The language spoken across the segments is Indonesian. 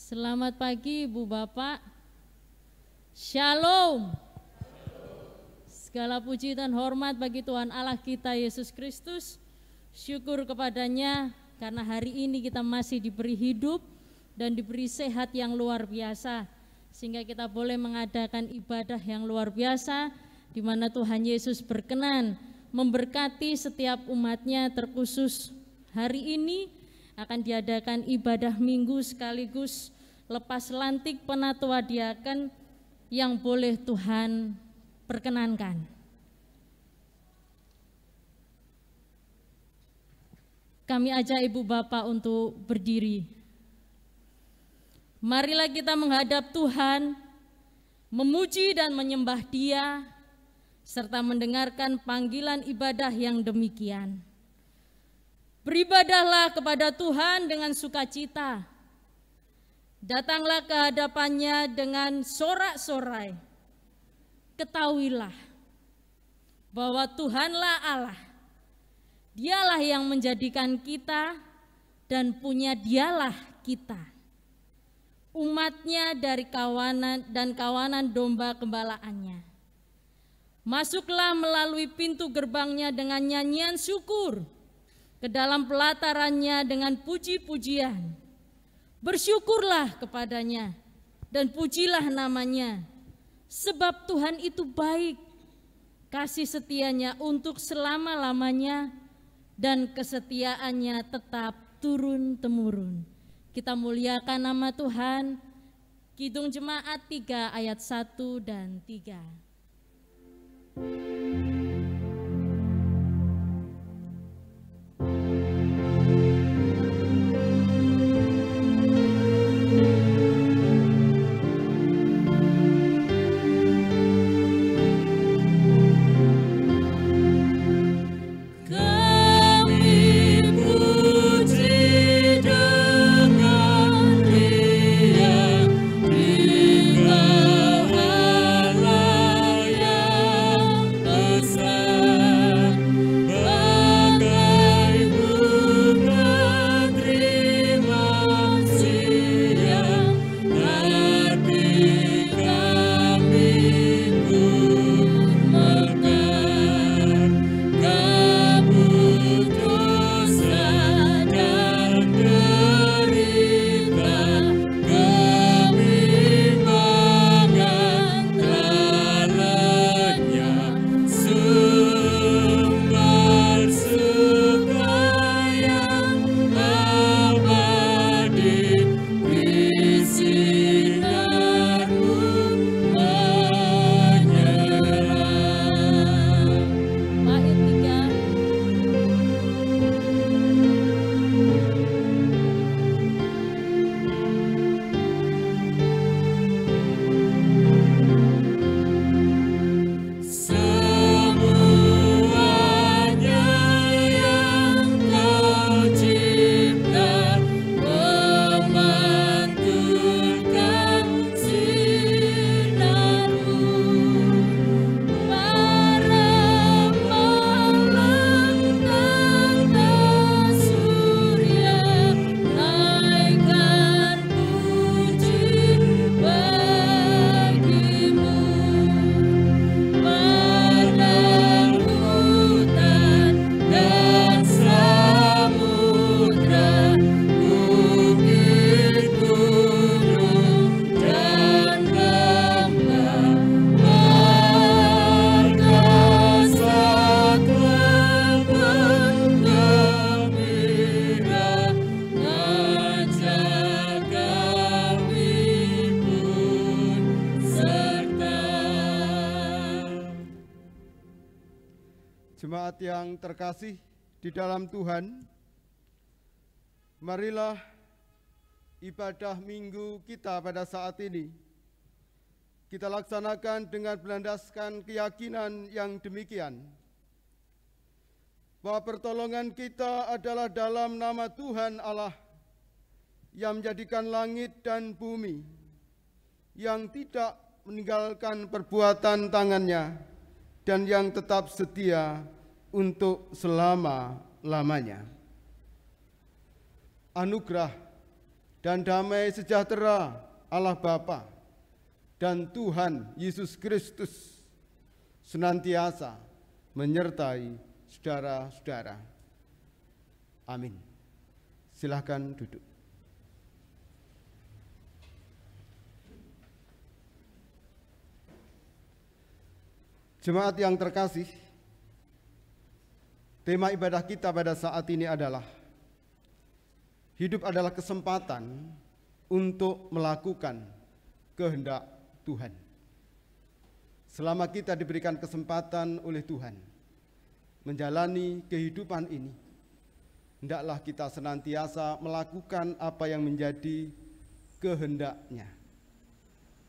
Selamat pagi Ibu Bapak. Shalom. Segala puji dan hormat bagi Tuhan Allah kita Yesus Kristus. Syukur kepadanya karena hari ini kita masih diberi hidup dan diberi sehat yang luar biasa, sehingga kita boleh mengadakan ibadah yang luar biasa di mana Tuhan Yesus berkenan memberkati setiap umatnya. Terkhusus hari ini akan diadakan ibadah minggu sekaligus lepas lantik penatua diaken yang boleh Tuhan perkenankan. Kami ajak Ibu Bapak untuk berdiri. Marilah kita menghadap Tuhan, memuji dan menyembah Dia, serta mendengarkan panggilan ibadah yang demikian. Beribadahlah kepada Tuhan dengan sukacita. Datanglah ke hadapannya dengan sorak-sorai. Ketahuilah bahwa Tuhanlah Allah. Dialah yang menjadikan kita dan punya Dialah kita. Umatnya dari kawanan dan kawanan domba gembalaannya. Masuklah melalui pintu gerbangnya dengan nyanyian syukur, ke dalam pelatarannya dengan puji-pujian. Bersyukurlah kepadanya dan pujilah namanya, sebab Tuhan itu baik, kasih setianya untuk selama-lamanya, dan kesetiaannya tetap turun-temurun. Kita muliakan nama Tuhan. Kidung Jemaat 3 ayat 1 dan 3. Jemaat yang terkasih di dalam Tuhan, marilah ibadah minggu kita pada saat ini kita laksanakan dengan berlandaskan keyakinan yang demikian, bahwa pertolongan kita adalah dalam nama Tuhan Allah yang menjadikan langit dan bumi, yang tidak meninggalkan perbuatan tangannya, dan yang tetap setia untuk selama-lamanya. Anugerah dan damai sejahtera Allah Bapa dan Tuhan Yesus Kristus senantiasa menyertai saudara-saudara. Amin. Silakan duduk. Jemaat yang terkasih, tema ibadah kita pada saat ini adalah hidup adalah kesempatan untuk melakukan kehendak Tuhan. Selama kita diberikan kesempatan oleh Tuhan menjalani kehidupan ini, hendaklah kita senantiasa melakukan apa yang menjadi kehendak-Nya,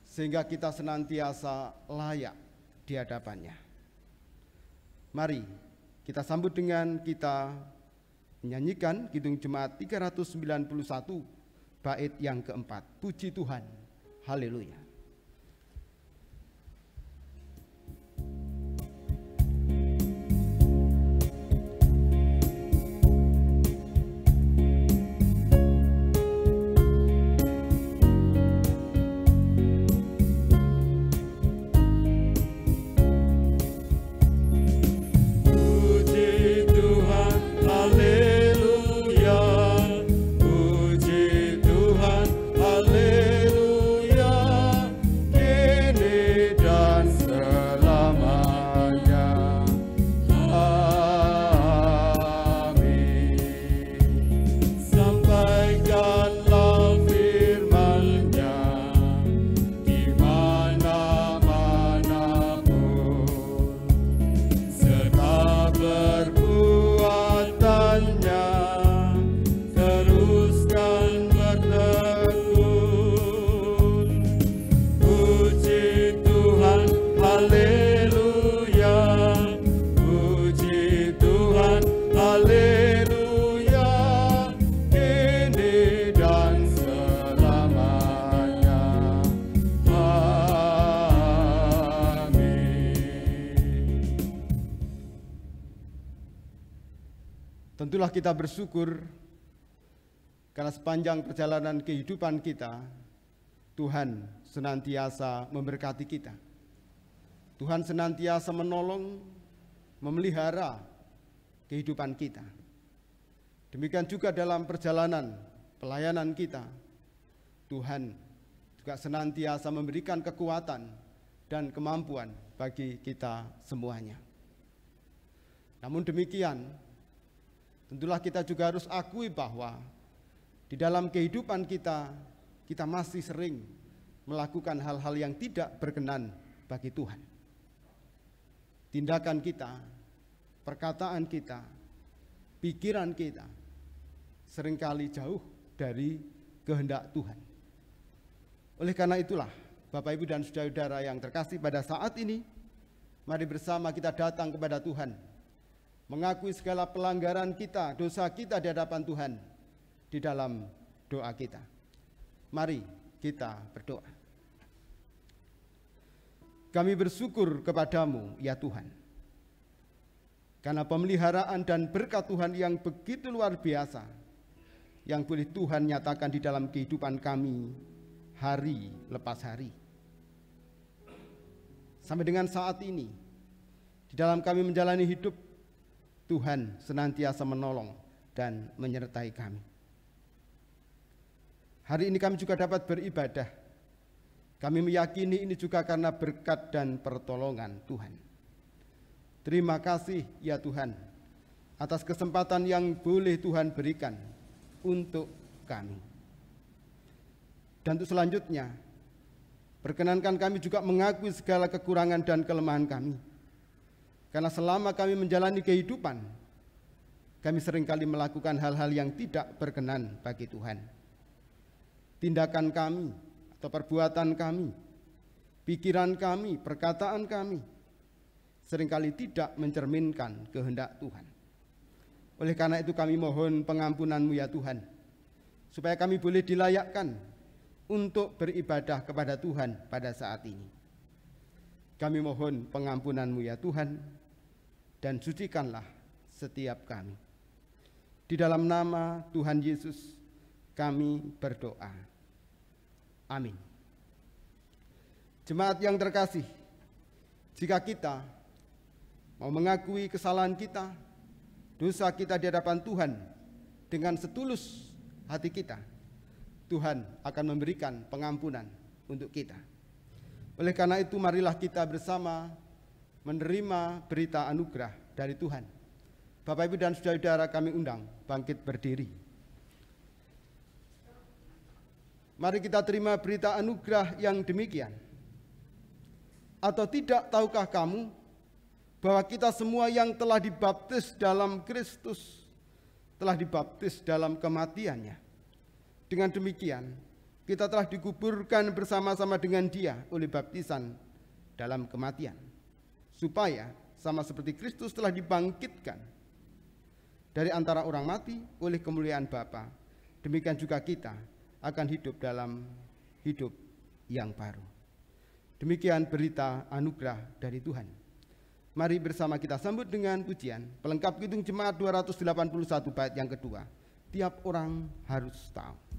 sehingga kita senantiasa layak di hadapannya. Mari kita sambut dengan kita menyanyikan Kidung Jemaat 391 bait yang keempat. Puji Tuhan, haleluya. Tentulah kita bersyukur karena sepanjang perjalanan kehidupan kita, Tuhan senantiasa memberkati kita. Tuhan senantiasa menolong, memelihara kehidupan kita. Demikian juga dalam perjalanan pelayanan kita, Tuhan juga senantiasa memberikan kekuatan dan kemampuan bagi kita semuanya. Namun demikian, tentulah kita juga harus akui bahwa di dalam kehidupan kita, kita masih sering melakukan hal-hal yang tidak berkenan bagi Tuhan. Tindakan kita, perkataan kita, pikiran kita seringkali jauh dari kehendak Tuhan. Oleh karena itulah, Bapak, Ibu, dan saudara-saudara yang terkasih, pada saat ini, mari bersama kita datang kepada Tuhan, mengakui segala pelanggaran kita, dosa kita di hadapan Tuhan di dalam doa kita. Mari kita berdoa. Kami bersyukur kepadamu, ya Tuhan, karena pemeliharaan dan berkat Tuhan yang begitu luar biasa yang boleh Tuhan nyatakan di dalam kehidupan kami hari lepas hari. Sampai dengan saat ini, di dalam kami menjalani hidup, Tuhan senantiasa menolong dan menyertai kami. Hari ini kami juga dapat beribadah. Kami meyakini ini juga karena berkat dan pertolongan Tuhan. Terima kasih ya Tuhan atas kesempatan yang boleh Tuhan berikan untuk kami. Dan untuk selanjutnya, perkenankan kami juga mengakui segala kekurangan dan kelemahan kami. Karena selama kami menjalani kehidupan, kami seringkali melakukan hal-hal yang tidak berkenan bagi Tuhan. Tindakan kami atau perbuatan kami, pikiran kami, perkataan kami, seringkali tidak mencerminkan kehendak Tuhan. Oleh karena itu kami mohon pengampunan-Mu ya Tuhan, supaya kami boleh dilayakkan untuk beribadah kepada Tuhan pada saat ini. Kami mohon pengampunan-Mu ya Tuhan, dan sucikanlah setiap kami. Di dalam nama Tuhan Yesus, kami berdoa. Amin. Jemaat yang terkasih, jika kita mau mengakui kesalahan kita, dosa kita di hadapan Tuhan dengan setulus hati kita, Tuhan akan memberikan pengampunan untuk kita. Oleh karena itu, marilah kita bersama menerima berita anugerah dari Tuhan. Bapak, Ibu, dan saudara-saudara kami undang bangkit berdiri. Mari kita terima berita anugerah yang demikian. Atau tidak tahukah kamu bahwa kita semua yang telah dibaptis dalam Kristus telah dibaptis dalam kematiannya. Dengan demikian, kita telah dikuburkan bersama-sama dengan Dia oleh baptisan dalam kematian, supaya sama seperti Kristus telah dibangkitkan dari antara orang mati oleh kemuliaan Bapa, demikian juga kita akan hidup dalam hidup yang baru. Demikian berita anugerah dari Tuhan. Mari bersama kita sambut dengan pujian pelengkap Kidung Jemaat 281 bait yang kedua. Tiap orang harus tahu.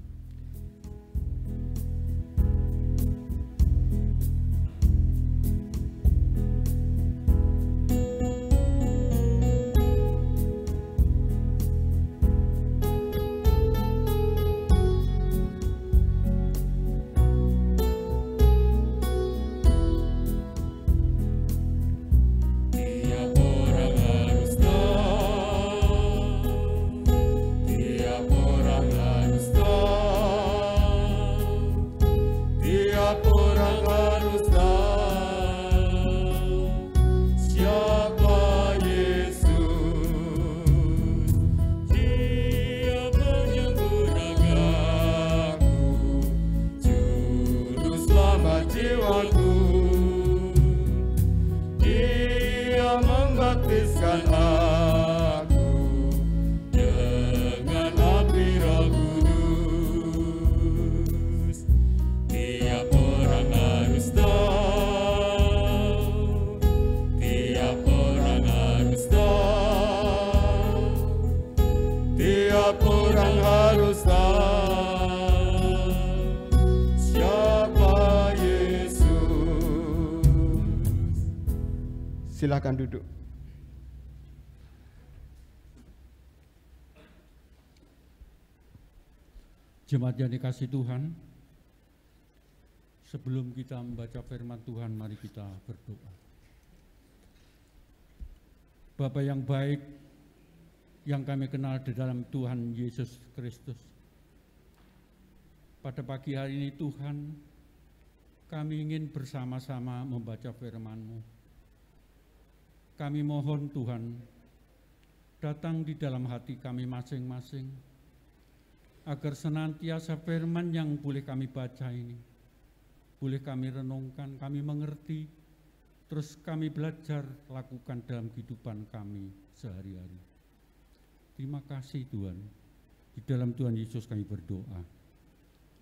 Silakan duduk. Jemaat yang dikasihi Tuhan, sebelum kita membaca firman Tuhan, mari kita berdoa. Bapa yang baik, yang kami kenal di dalam Tuhan Yesus Kristus, pada pagi hari ini Tuhan, kami ingin bersama-sama membaca firman-Mu. Kami mohon Tuhan, datang di dalam hati kami masing-masing, agar senantiasa firman yang boleh kami baca ini, boleh kami renungkan, kami mengerti, terus kami belajar lakukan dalam kehidupan kami sehari-hari. Terima kasih Tuhan, di dalam Tuhan Yesus kami berdoa.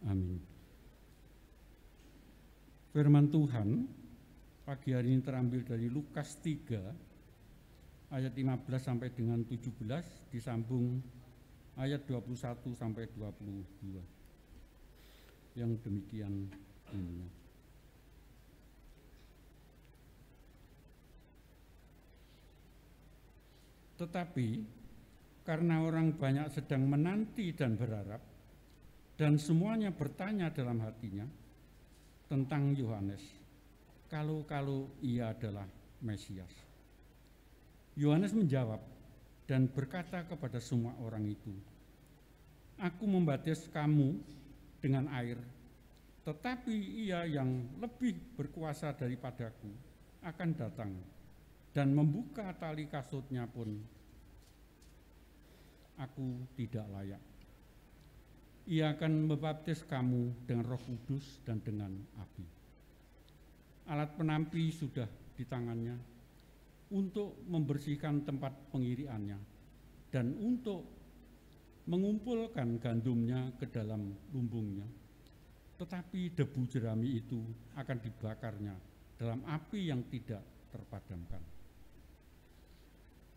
Amin. Firman Tuhan pagi hari ini terambil dari Lukas 3 ayat 15 sampai dengan 17, disambung ayat 21 sampai 22. Yang demikian ini. Tetapi karena orang banyak sedang menanti dan berharap, dan semuanya bertanya dalam hatinya tentang Yohanes, kalau ia adalah Mesias. Yohanes menjawab dan berkata kepada semua orang itu, "Aku membaptis kamu dengan air, tetapi ia yang lebih berkuasa daripadaku akan datang, dan membuka tali kasutnya pun aku tidak layak. Ia akan membaptis kamu dengan Roh Kudus dan dengan api. Alat penampi sudah di tangannya untuk membersihkan tempat pengiriannya dan untuk mengumpulkan gandumnya ke dalam lumbungnya. Tetapi debu jerami itu akan dibakarnya dalam api yang tidak terpadamkan."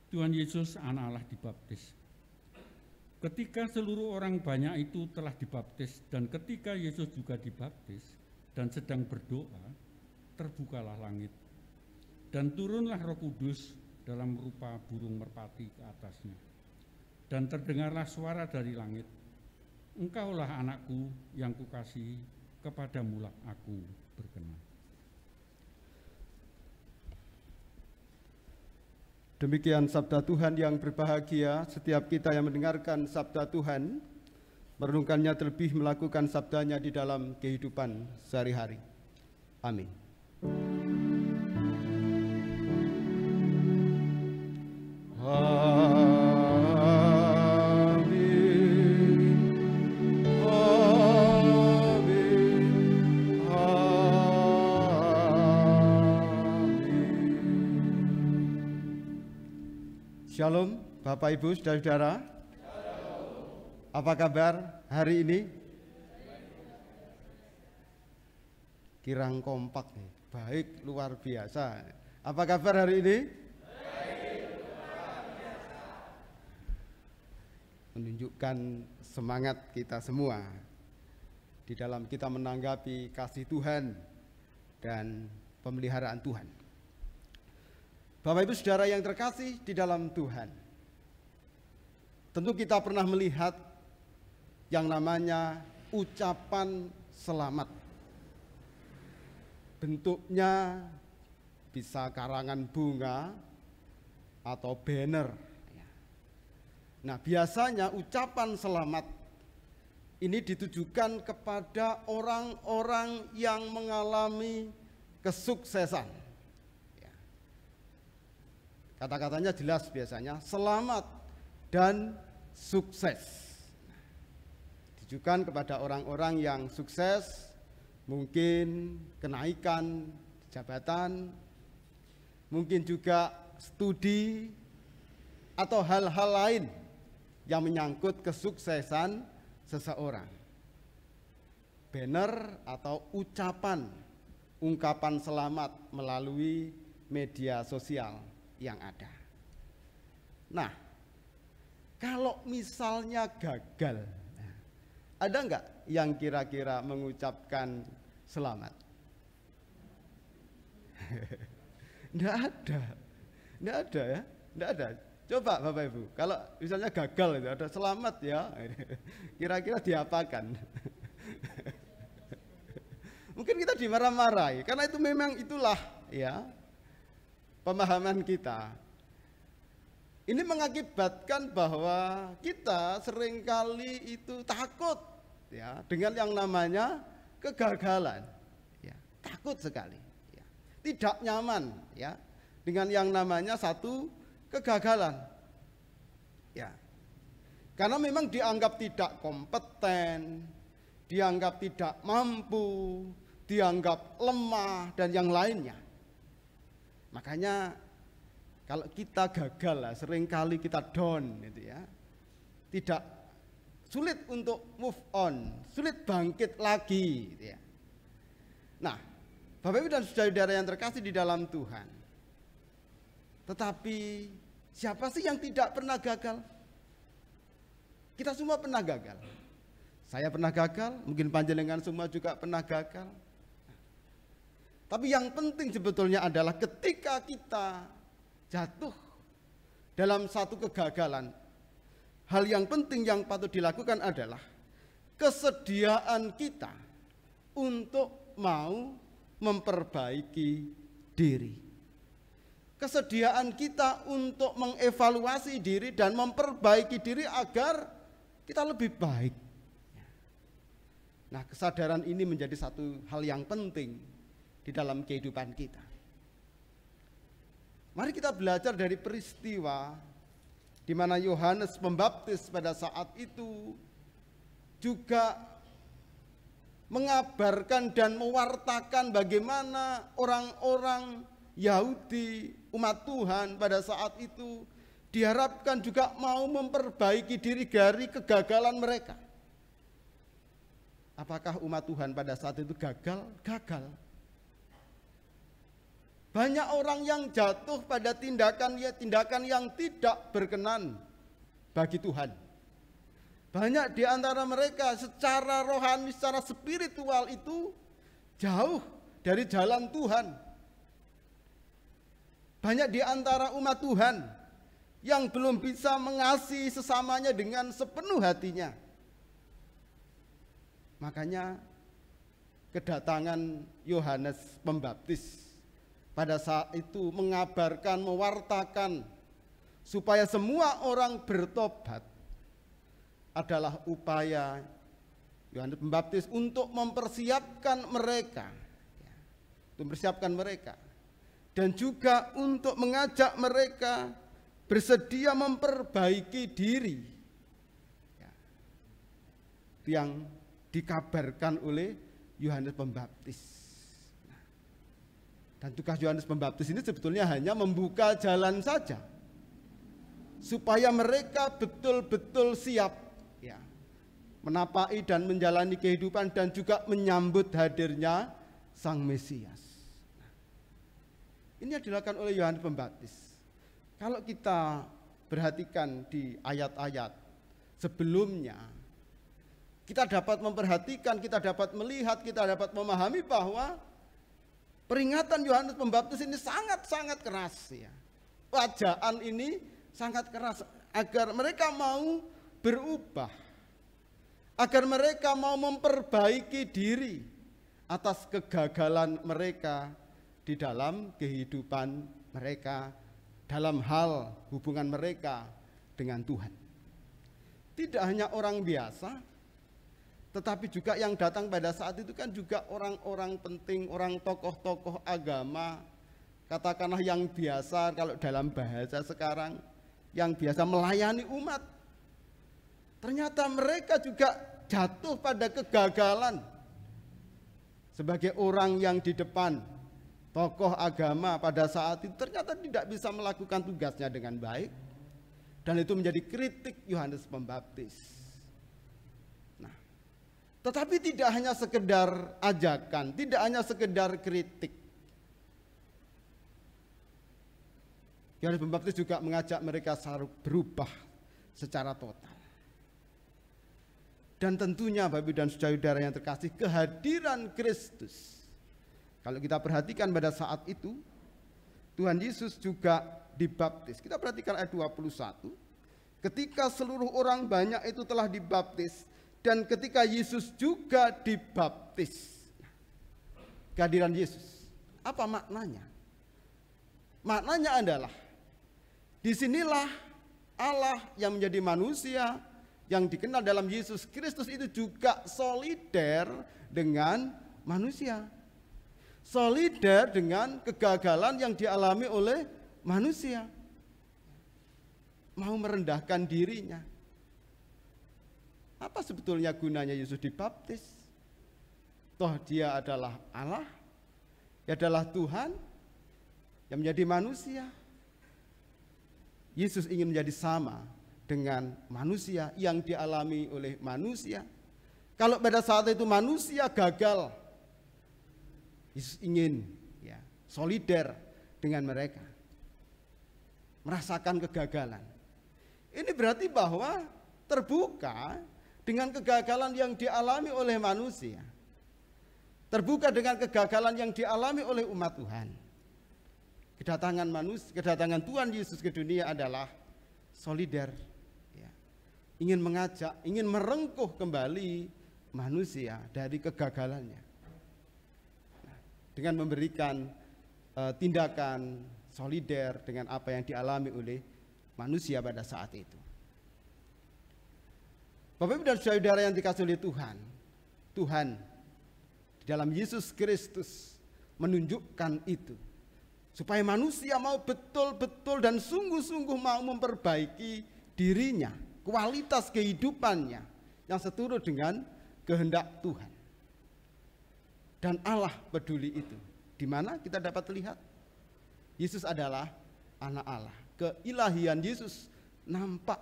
Tuhan Yesus Anak Allah dibaptis. Ketika seluruh orang banyak itu telah dibaptis dan ketika Yesus juga dibaptis dan sedang berdoa, terbukalah langit dan turunlah Roh Kudus dalam rupa burung merpati ke atasnya. Dan terdengarlah suara dari langit, "Engkaulah anakku yang kukasihi, kepadamulah aku berkenan." Demikian sabda Tuhan yang berbahagia. Setiap kita yang mendengarkan sabda Tuhan, merenungkannya terlebih melakukan sabdanya di dalam kehidupan sehari-hari. Amin. Shalom, Bapak Ibu, Saudara-saudara. Apa kabar hari ini? Kirang kompak nih, baik luar biasa. Apa kabar hari ini? Menunjukkan semangat kita semua di dalam kita menanggapi kasih Tuhan dan pemeliharaan Tuhan. Bapak Ibu Saudara yang terkasih di dalam Tuhan, tentu kita pernah melihat yang namanya ucapan selamat. Bentuknya bisa karangan bunga atau banner. Nah, biasanya ucapan selamat ini ditujukan kepada orang-orang yang mengalami kesuksesan. Kata-katanya jelas biasanya, selamat dan sukses. Ditujukan kepada orang-orang yang sukses, mungkin kenaikan jabatan, mungkin juga studi, atau hal-hal lain yang menyangkut kesuksesan seseorang. Banner atau ucapan, ungkapan selamat melalui media sosial yang ada. Nah, kalau misalnya gagal, ada enggak yang kira-kira mengucapkan selamat? Enggak ada ya, enggak ada. Coba Bapak Ibu, kalau misalnya gagal itu ada selamat ya, kira-kira diapakan? Mungkin kita dimarah-marahi, karena itu memang itulah ya pemahaman kita. Ini mengakibatkan bahwa kita seringkali itu takut ya dengan yang namanya kegagalan. Ya, takut sekali. Ya. Tidak nyaman ya dengan yang namanya satu kegagalan. Ya. Karena memang dianggap tidak kompeten, dianggap tidak mampu, dianggap lemah dan yang lainnya. Makanya kalau kita gagal lah, seringkali kita down gitu ya. Tidak, sulit untuk move on, sulit bangkit lagi gitu ya. Nah, Bapak Ibu dan saudara-saudara yang terkasih di dalam Tuhan. Tetapi siapa sih yang tidak pernah gagal? Kita semua pernah gagal. Saya pernah gagal, mungkin panjenengan semua juga pernah gagal. Tapi yang penting sebetulnya adalah ketika kita jatuh dalam satu kegagalan, hal yang penting yang patut dilakukan adalah kesediaan kita untuk mau memperbaiki diri. Kesediaan kita untuk mengevaluasi diri dan memperbaiki diri agar kita lebih baik. Nah, kesadaran ini menjadi satu hal yang penting di dalam kehidupan kita. Mari kita belajar dari peristiwa di mana Yohanes Pembaptis pada saat itu juga mengabarkan dan mewartakan bagaimana orang-orang Yahudi, umat Tuhan pada saat itu diharapkan juga mau memperbaiki diri dari kegagalan mereka. Apakah umat Tuhan pada saat itu gagal? Gagal. Banyak orang yang jatuh pada tindakan yang tidak berkenan bagi Tuhan. Banyak di antara mereka secara rohani, secara spiritual itu jauh dari jalan Tuhan. Banyak di antara umat Tuhan yang belum bisa mengasihi sesamanya dengan sepenuh hatinya. Makanya kedatangan Yohanes Pembaptis pada saat itu mengabarkan, mewartakan supaya semua orang bertobat adalah upaya Yohanes Pembaptis untuk mempersiapkan mereka, dan juga untuk mengajak mereka bersedia memperbaiki diri, yang dikabarkan oleh Yohanes Pembaptis. Dan tugas Yohanes Pembaptis ini sebetulnya hanya membuka jalan saja, supaya mereka betul-betul siap menapai dan menjalani kehidupan dan juga menyambut hadirnya Sang Mesias. Ini yang dilakukan oleh Yohanes Pembaptis. Kalau kita perhatikan di ayat-ayat sebelumnya, kita dapat memperhatikan, kita dapat melihat, kita dapat memahami bahwa peringatan Yohanes Pembaptis ini sangat-sangat keras, ya. Wajaan ini sangat keras agar mereka mau berubah, agar mereka mau memperbaiki diri atas kegagalan mereka di dalam kehidupan mereka, dalam hal hubungan mereka dengan Tuhan. Tidak hanya orang biasa, tetapi juga yang datang pada saat itu kan juga orang-orang penting, orang tokoh-tokoh agama, katakanlah yang biasa, kalau dalam bahasa sekarang, yang biasa melayani umat. Ternyata mereka juga jatuh pada kegagalan sebagai orang yang di depan, tokoh agama pada saat itu ternyata tidak bisa melakukan tugasnya dengan baik, dan itu menjadi kritik Yohanes Pembaptis. Nah, tetapi tidak hanya sekedar ajakan, tidak hanya sekedar kritik. Yohanes Pembaptis juga mengajak mereka berubah secara total. Dan tentunya Bapak Ibu dan saudara yang terkasih, kehadiran Kristus. Kalau kita perhatikan pada saat itu, Tuhan Yesus juga dibaptis. Kita perhatikan ayat 21. Ketika seluruh orang banyak itu telah dibaptis, dan ketika Yesus juga dibaptis. Kehadiran Yesus, apa maknanya? Maknanya adalah, disinilah Allah yang menjadi manusia, yang dikenal dalam Yesus Kristus itu juga solider dengan manusia. Solider dengan kegagalan yang dialami oleh manusia. Mau merendahkan dirinya. Apa sebetulnya gunanya Yesus dibaptis? Toh dia adalah Allah, dia adalah Tuhan yang menjadi manusia. Yesus ingin menjadi sama dengan manusia yang dialami oleh manusia. Kalau pada saat itu manusia gagal, Yesus ingin solider dengan mereka, merasakan kegagalan. Ini berarti bahwa terbuka dengan kegagalan yang dialami oleh manusia, terbuka dengan kegagalan yang dialami oleh umat Tuhan. Kedatangan Tuhan Yesus ke dunia adalah solider, ingin mengajak, ingin merengkuh kembali manusia dari kegagalannya, dengan memberikan tindakan solider dengan apa yang dialami oleh manusia pada saat itu. Bapak Ibu dan saudara yang dikasihi oleh Tuhan, Tuhan di dalam Yesus Kristus menunjukkan itu, supaya manusia mau betul-betul dan sungguh-sungguh mau memperbaiki dirinya, kualitas kehidupannya yang seturut dengan kehendak Tuhan. Dan Allah peduli itu. Di mana kita dapat lihat Yesus adalah anak Allah. Keilahian Yesus nampak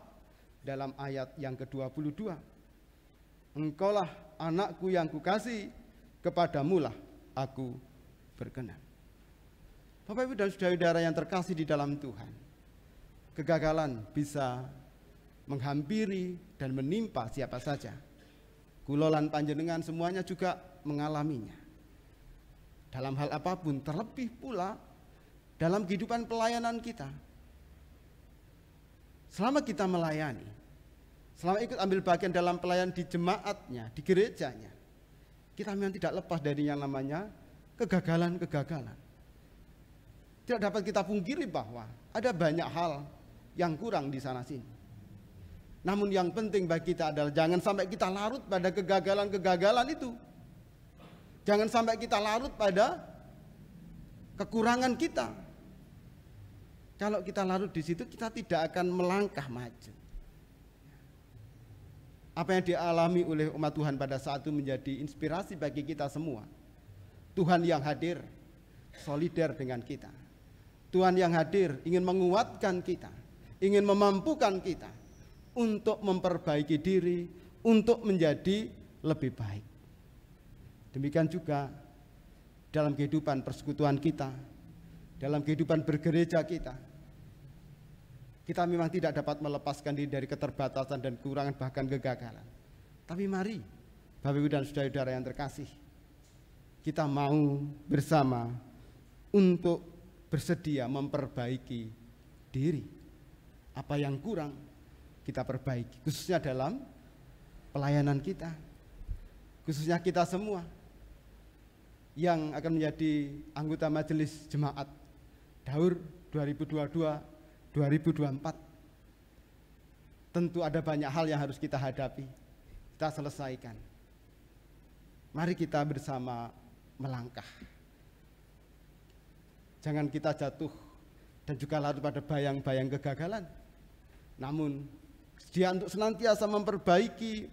dalam ayat yang ke-22. Engkaulah anakku yang kukasihi, kepadamulah aku berkenan. Bapak Ibu dan saudara yang terkasih di dalam Tuhan, kegagalan bisa menghampiri dan menimpa siapa saja. Kula lan panjenengan semuanya juga mengalaminya. Dalam hal apapun, terlebih pula dalam kehidupan pelayanan kita. Selama kita melayani, selama ikut ambil bagian dalam pelayanan di jemaatnya, di gerejanya, kita memang tidak lepas dari yang namanya kegagalan-kegagalan. Tidak dapat kita pungkiri bahwa ada banyak hal yang kurang di sana sini. Namun yang penting bagi kita adalah jangan sampai kita larut pada kegagalan-kegagalan itu. Jangan sampai kita larut pada kekurangan kita. Kalau kita larut di situ, kita tidak akan melangkah maju. Apa yang dialami oleh umat Tuhan pada saat itu menjadi inspirasi bagi kita semua. Tuhan yang hadir, solider dengan kita. Tuhan yang hadir ingin menguatkan kita, ingin memampukan kita untuk memperbaiki diri, untuk menjadi lebih baik. Demikian juga dalam kehidupan persekutuan kita, dalam kehidupan bergereja kita. Kita memang tidak dapat melepaskan diri dari keterbatasan dan kekurangan bahkan kegagalan. Tapi mari, Bapak Ibu dan saudara-saudara yang terkasih, kita mau bersama untuk bersedia memperbaiki diri. Apa yang kurang kita perbaiki, khususnya dalam pelayanan kita, khususnya kita semua yang akan menjadi anggota majelis jemaat Daur 2022-2024. Tentu ada banyak hal yang harus kita hadapi, kita selesaikan. Mari kita bersama melangkah. Jangan kita jatuh dan juga larut pada bayang-bayang kegagalan. Namun sedia untuk senantiasa memperbaiki,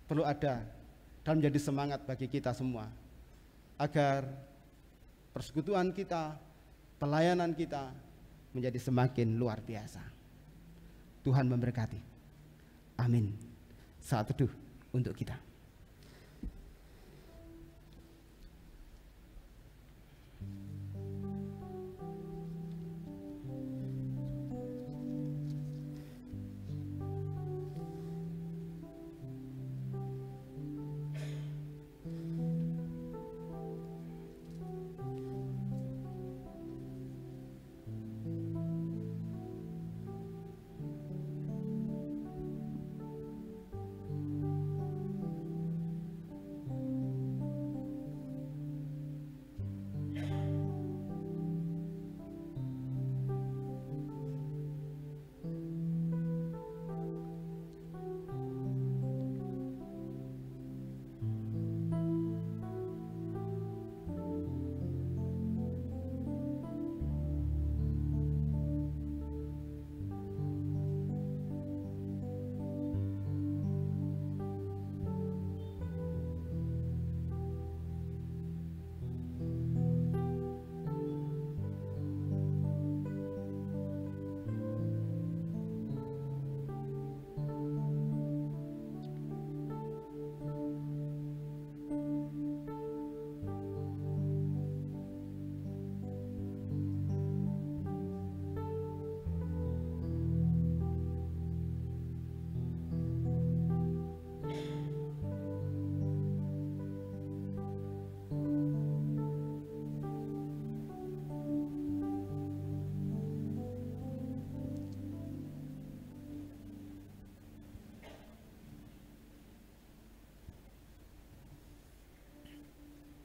perlu ada dan menjadi semangat bagi kita semua agar persekutuan kita, pelayanan kita menjadi semakin luar biasa. Tuhan memberkati. Amin. Saat teduh untuk kita.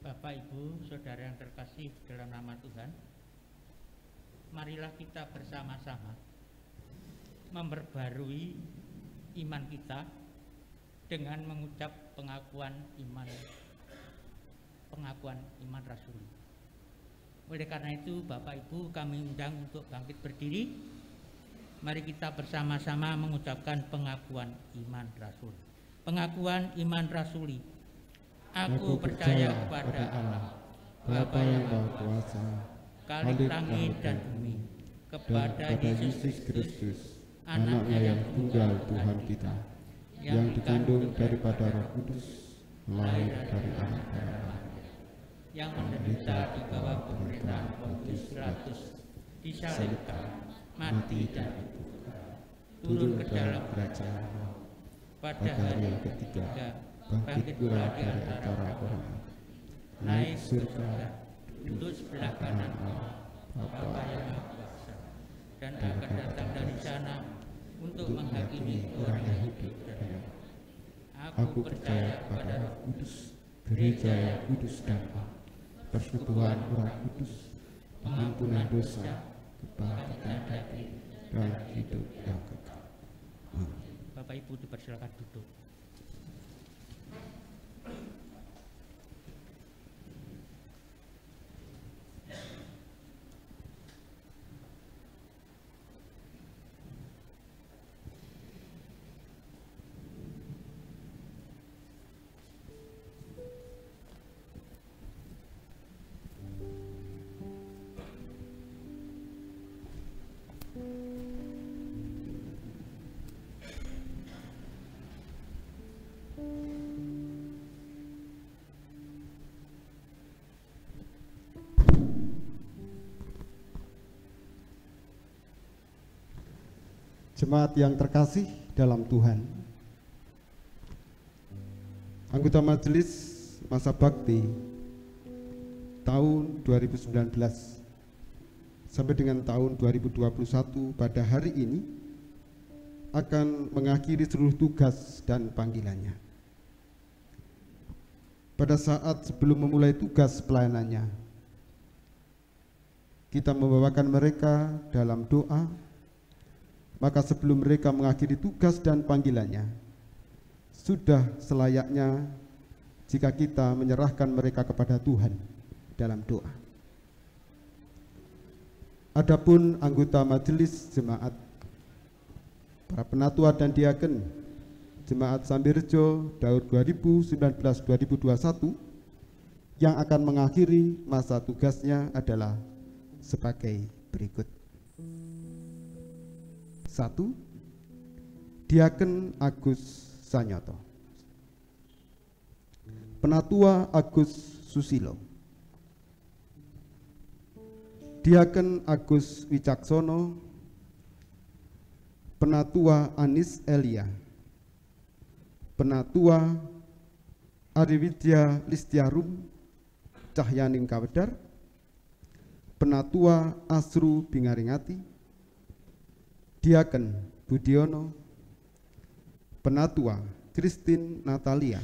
Bapak, Ibu, Saudara yang terkasih dalam nama Tuhan, marilah kita bersama-sama memperbarui iman kita dengan mengucap pengakuan iman rasuli. Oleh karena itu, Bapak Ibu, kami undang untuk bangkit berdiri. Mari kita bersama-sama mengucapkan pengakuan iman rasuli. Pengakuan iman rasuli. Aku percaya kepada Allah, Bapa yang Maha Kuasa, Khalik langit dan bumi, kepada Yesus Kristus, Anaknya yang tunggal Tuhan kita, yang dikandung daripada Roh Kudus, lahir dari anak darah, yang menderita di bawah pemerintahan Pontius Pilatus, disalibkan, mati dan dikuburkan, turun ke dalam kerajaan, pada hari yang ketiga bangkit pula di antara orang, naik surga, duduk sebelah kanan Bapa yang Maha Kuasa, dan akan datang dari sana untuk menghakimi orang yang hidup dan mati. Aku percaya pada Roh Kudus, gereja yang kudus dan persekutuan Orang Kudus, pengampunan dosa, kebangkitan daging, dan hidup yang kekal. Bapak Ibu dipersilakan duduk. Jemaat yang terkasih dalam Tuhan, anggota majelis masa bakti tahun 2019 sampai dengan tahun 2021 pada hari ini akan mengakhiri seluruh tugas dan panggilannya. Pada saat sebelum memulai tugas pelayanannya, kita membawakan mereka dalam doa. Maka sebelum mereka mengakhiri tugas dan panggilannya, sudah selayaknya jika kita menyerahkan mereka kepada Tuhan dalam doa. Adapun anggota majelis jemaat, para penatua dan diaken Jemaat Sambirjo tahun 2019-2021 yang akan mengakhiri masa tugasnya adalah sebagai berikut. 1. Diaken Agus Sanyoto, Penatua Agus Susilo, Diaken Agus Wicaksono, Penatua Anis Elia, Penatua Ariwidya Listiarum Cahyaning Kawedar, Penatua Asru Bingaringati, Diaken Budiono, Penatua Christine Natalia,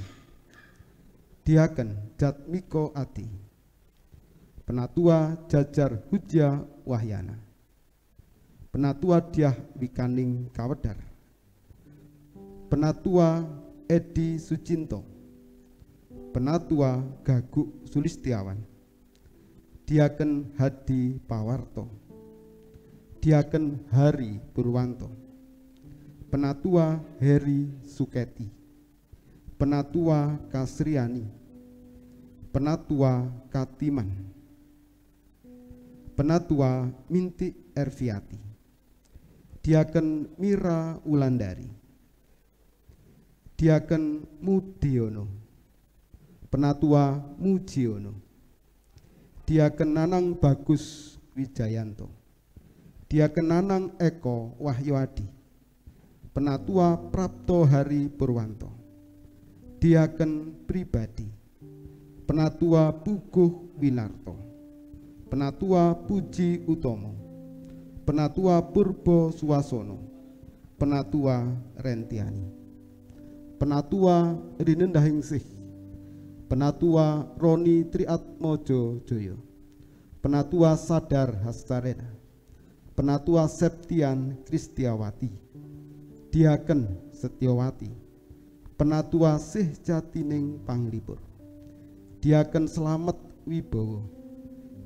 Diaken Jatmiko Adi, Penatua Jajar Hujya Wahyana, Penatua Diah Wikaning Kawedar, Penatua Edi Sucinto, Penatua Gaguk Sulistiawan, Diaken Hadi Pawarto, Diaken Hari Purwanto, Penatua Heri Suketi, Penatua Kasriani, Penatua Katiman, Penatua Minti Erviati, Diaken Mira Wulandari, Diaken Mudiono, Penatua Mujiono, Diaken Nanang Bagus Wijayanto, Diaken Nanang Eko Wahyuadi, Penatua Prapto Hari Purwanto, Diaken Pribadi, Penatua Puguh Winarto, Penatua Puji Utomo, Penatua Purbo Suwasono, Penatua Rentiani, Penatua Rinendahingsih, Penatua Roni Triatmojo Joyo, Penatua Sadar Hastarena, Penatua Septian Kristiawati, Diaken Setiawati, Penatua Sih Jatining Panglipur, Diaken Slamet Wibowo,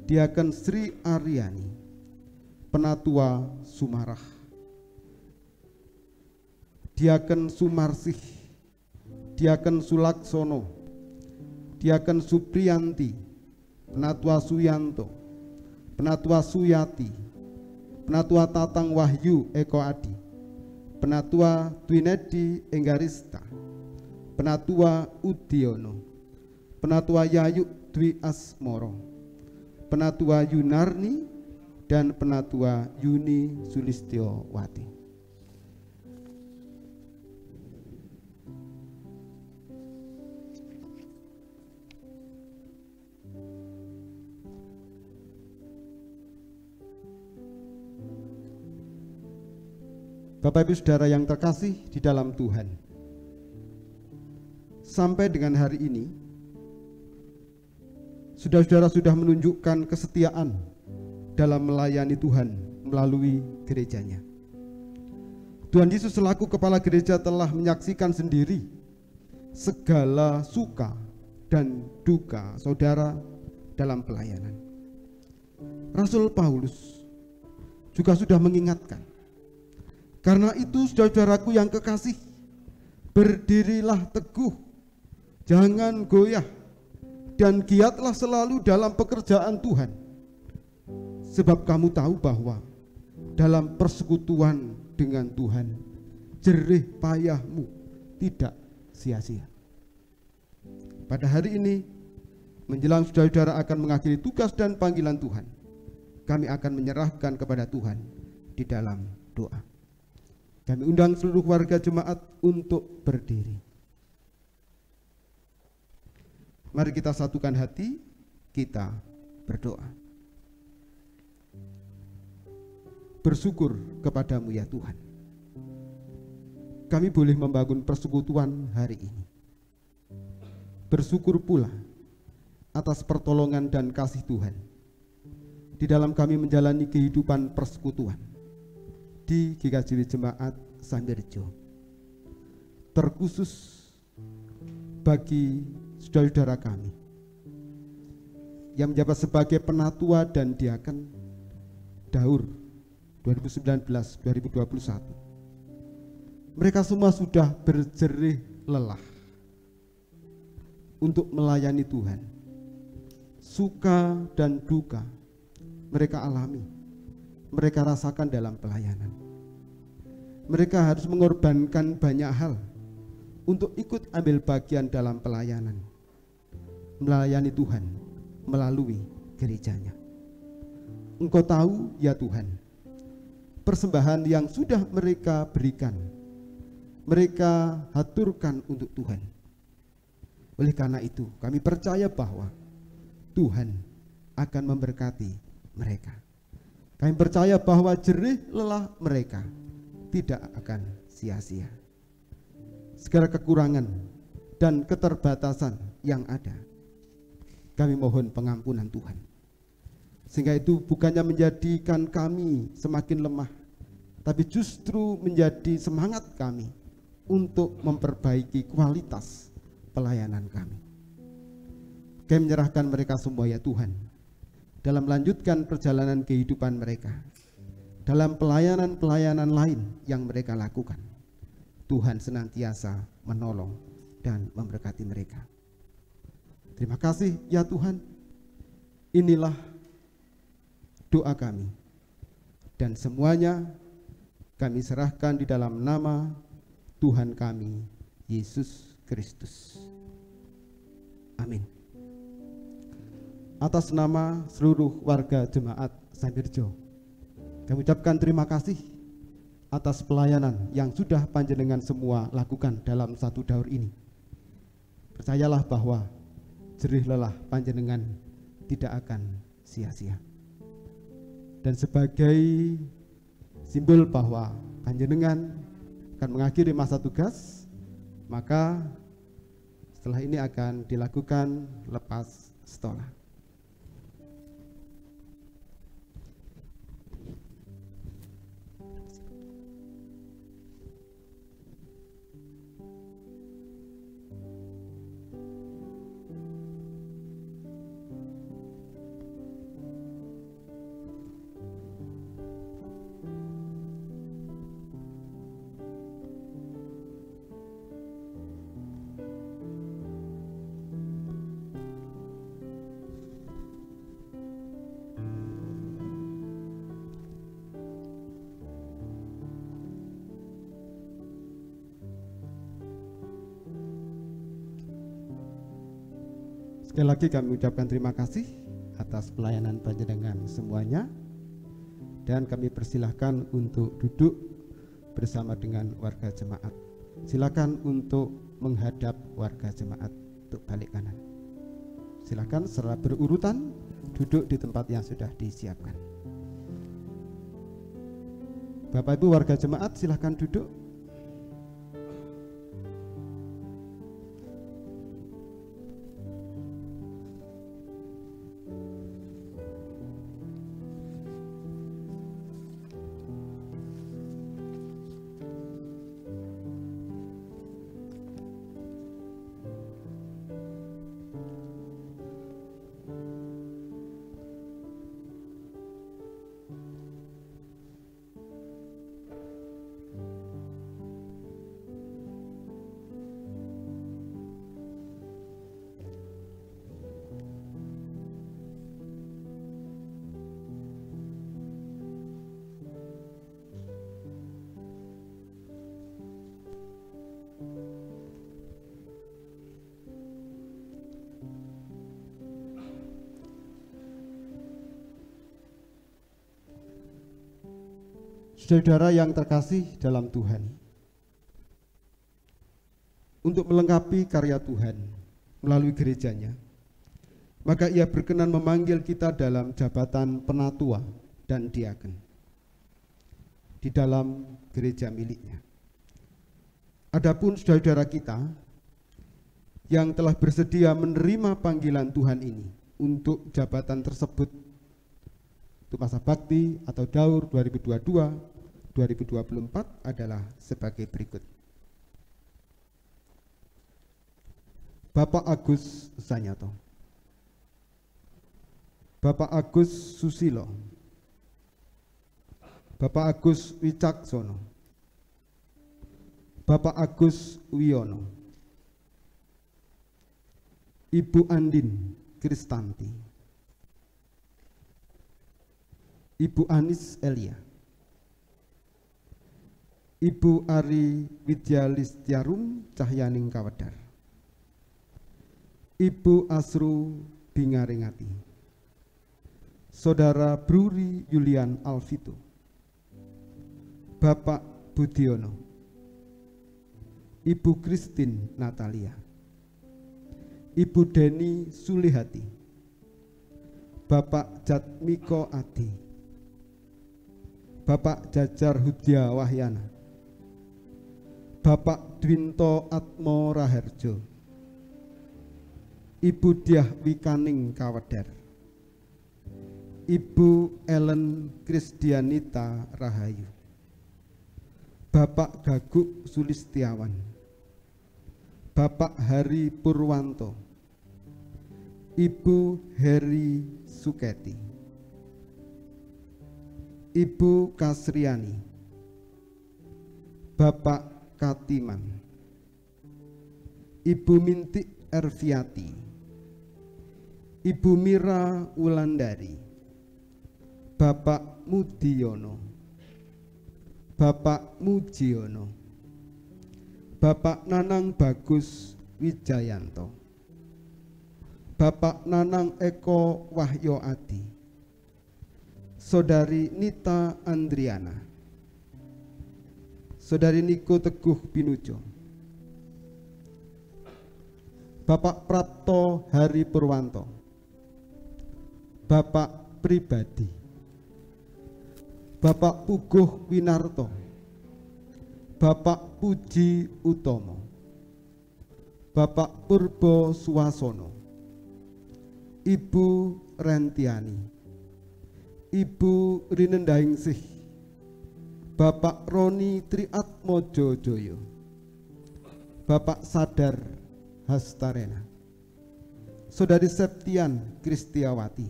Diaken Sri Aryani, Penatua Sumarah, Diaken Sumarsih, Diaken Sulaksono, Diaken Supriyanti, Penatua Suyanto, Penatua Suyati, Penatua Tatang Wahyu Eko Adi, Penatua Dwinedi Enggarista, Penatua Udiono, Penatua Yayu Dwi Asmoro, Penatua Yunarni, dan Penatua Yuni Sulistiowati. Bapak Ibu Saudara yang terkasih di dalam Tuhan, sampai dengan hari ini saudara-saudara sudah menunjukkan kesetiaan dalam melayani Tuhan melalui gerejanya. Tuhan Yesus selaku kepala gereja telah menyaksikan sendiri segala suka dan duka saudara dalam pelayanan. Rasul Paulus juga sudah mengingatkan, karena itu saudara-saudaraku yang kekasih, berdirilah teguh, jangan goyah, dan giatlah selalu dalam pekerjaan Tuhan. Sebab kamu tahu bahwa dalam persekutuan dengan Tuhan, jerih payahmu tidak sia-sia. Pada hari ini, menjelang saudara-saudara akan mengakhiri tugas dan panggilan Tuhan, kami akan menyerahkan kepada Tuhan di dalam doa. Kami undang seluruh warga jemaat untuk berdiri. Mari kita satukan hati, kita berdoa. Bersyukur kepadamu ya Tuhan, kami boleh membangun persekutuan hari ini. Bersyukur pula atas pertolongan dan kasih Tuhan di dalam kami menjalani kehidupan persekutuan di GKJ Jemaat Sambirjo, terkhusus bagi saudara-saudara kami yang menjabat sebagai penatua dan diaken Daur 2019-2021. Mereka semua sudah berjerih lelah untuk melayani Tuhan. Suka dan duka mereka alami, mereka rasakan dalam pelayanan. Mereka harus mengorbankan banyak hal untuk ikut ambil bagian dalam pelayanan, melayani Tuhan melalui gerejanya. Engkau tahu ya Tuhan, persembahan yang sudah mereka berikan, mereka haturkan untuk Tuhan. Oleh karena itu kami percaya bahwa Tuhan akan memberkati mereka. Kami percaya bahwa jerih lelah mereka tidak akan sia-sia. Segala kekurangan dan keterbatasan yang ada, kami mohon pengampunan Tuhan. Sehingga itu bukannya menjadikan kami semakin lemah, tapi justru menjadi semangat kami untuk memperbaiki kualitas pelayanan kami. Kami menyerahkan mereka semua ya Tuhan, dalam melanjutkan perjalanan kehidupan mereka, dalam pelayanan-pelayanan lain yang mereka lakukan. Tuhan senantiasa menolong dan memberkati mereka. Terima kasih ya Tuhan. Inilah doa kami, dan semuanya kami serahkan di dalam nama Tuhan kami Yesus Kristus. Amin. Atas nama seluruh warga jemaat Sambirjo, kami ucapkan terima kasih atas pelayanan yang sudah panjenengan semua lakukan dalam satu daur ini. Percayalah bahwa jerih lelah panjenengan tidak akan sia-sia. Dan sebagai simbol bahwa panjenengan akan mengakhiri masa tugas, maka setelah ini akan dilakukan lepas stola. Sekali lagi kami ucapkan terima kasih atas pelayanan panjenengan semuanya, dan kami persilahkan untuk duduk bersama dengan warga jemaat. Silakan untuk menghadap warga jemaat untuk balik kanan. Silakan secara berurutan duduk di tempat yang sudah disiapkan. Bapak Ibu warga jemaat silahkan duduk. Saudara yang terkasih dalam Tuhan, untuk melengkapi karya Tuhan melalui gerejanya, maka Ia berkenan memanggil kita dalam jabatan penatua dan diaken di dalam gereja miliknya. Adapun saudara-saudara kita yang telah bersedia menerima panggilan Tuhan ini untuk jabatan tersebut, untuk masa bakti atau daur 2022-2024 adalah sebagai berikut. Bapak Agus Sanyato, Bapak Agus Susilo, Bapak Agus Wicaksono, Bapak Agus Wiono, Ibu Andin Kristanti, Ibu Anis Elia, Ibu Ari Widyalistiarum Cahyaning Kawedar, Ibu Asru Bingaringati, Saudara Bruri Yulian Alvito, Bapak Budiono, Ibu Christine Natalia, Ibu Deni Sulihati, Bapak Jatmiko Adi, Bapak Jajar Hudya Wahyana, Bapak Dwinto Atmo Raharjo, Ibu Diah Wikaning Kawedar, Ibu Ellen Krisdianita Rahayu, Bapak Gaguk Sulistiawan, Bapak Hari Purwanto, Ibu Heri Suketi, Ibu Kasriani, Bapak Katiman, Ibu Mintik Erviati, Ibu Mira Wulandari, Bapak Mudiono, Bapak Mujiono, Bapak Nanang Bagus Wijayanto, Bapak Nanang Eko Wahyo Adi, Saudari Nita Andriana, Saudari Niko Teguh Binujo, Bapak Prapto Hari Purwanto, Bapak Pribadi, Bapak Puguh Winarto, Bapak Puji Utomo, Bapak Purbo Suwasono, Ibu Rentiani, Ibu Rinendahingsih, Bapak Roni Triatmojo Joyo, Bapak Sadar Hastarena, Saudari Septian Kristiawati,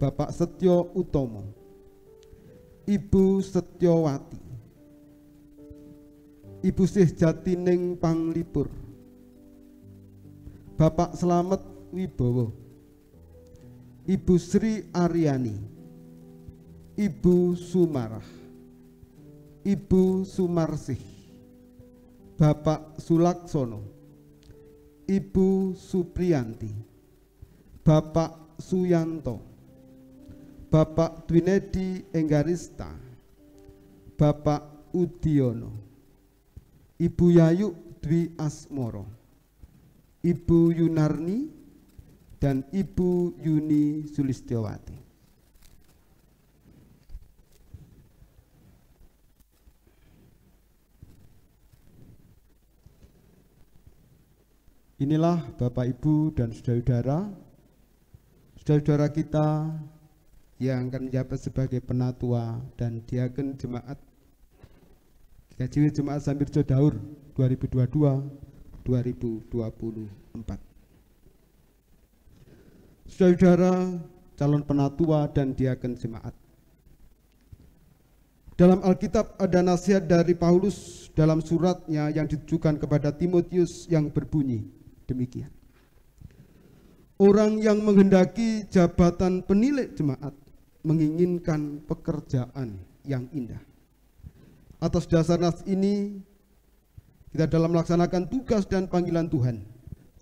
Bapak Setyo Utomo, Ibu Setyowati, Ibu Sih Jatining Panglipur, Bapak Slamet Wibowo, Ibu Sri Aryani, Ibu Sumarah, Ibu Sumarsih, Bapak Sulaksono, Ibu Supriyanti, Bapak Suyanto, Bapak Dwinedi Enggarista, Bapak Udiono, Ibu Yayu Dwi Asmoro, Ibu Yunarni, dan Ibu Yuni Sulistiowati. Inilah Bapak, Ibu, dan saudara-saudara kita yang akan menjabat sebagai penatua dan diaken jemaat GKJW Jemaat Sampirjo Daur 2022-2024. Saudara-saudara calon penatua dan diaken jemaat, dalam Alkitab ada nasihat dari Paulus dalam suratnya yang ditujukan kepada Timotius yang berbunyi demikian. Orang yang menghendaki jabatan penilik jemaat menginginkan pekerjaan yang indah. Atas dasar nas ini, kita dalam melaksanakan tugas dan panggilan Tuhan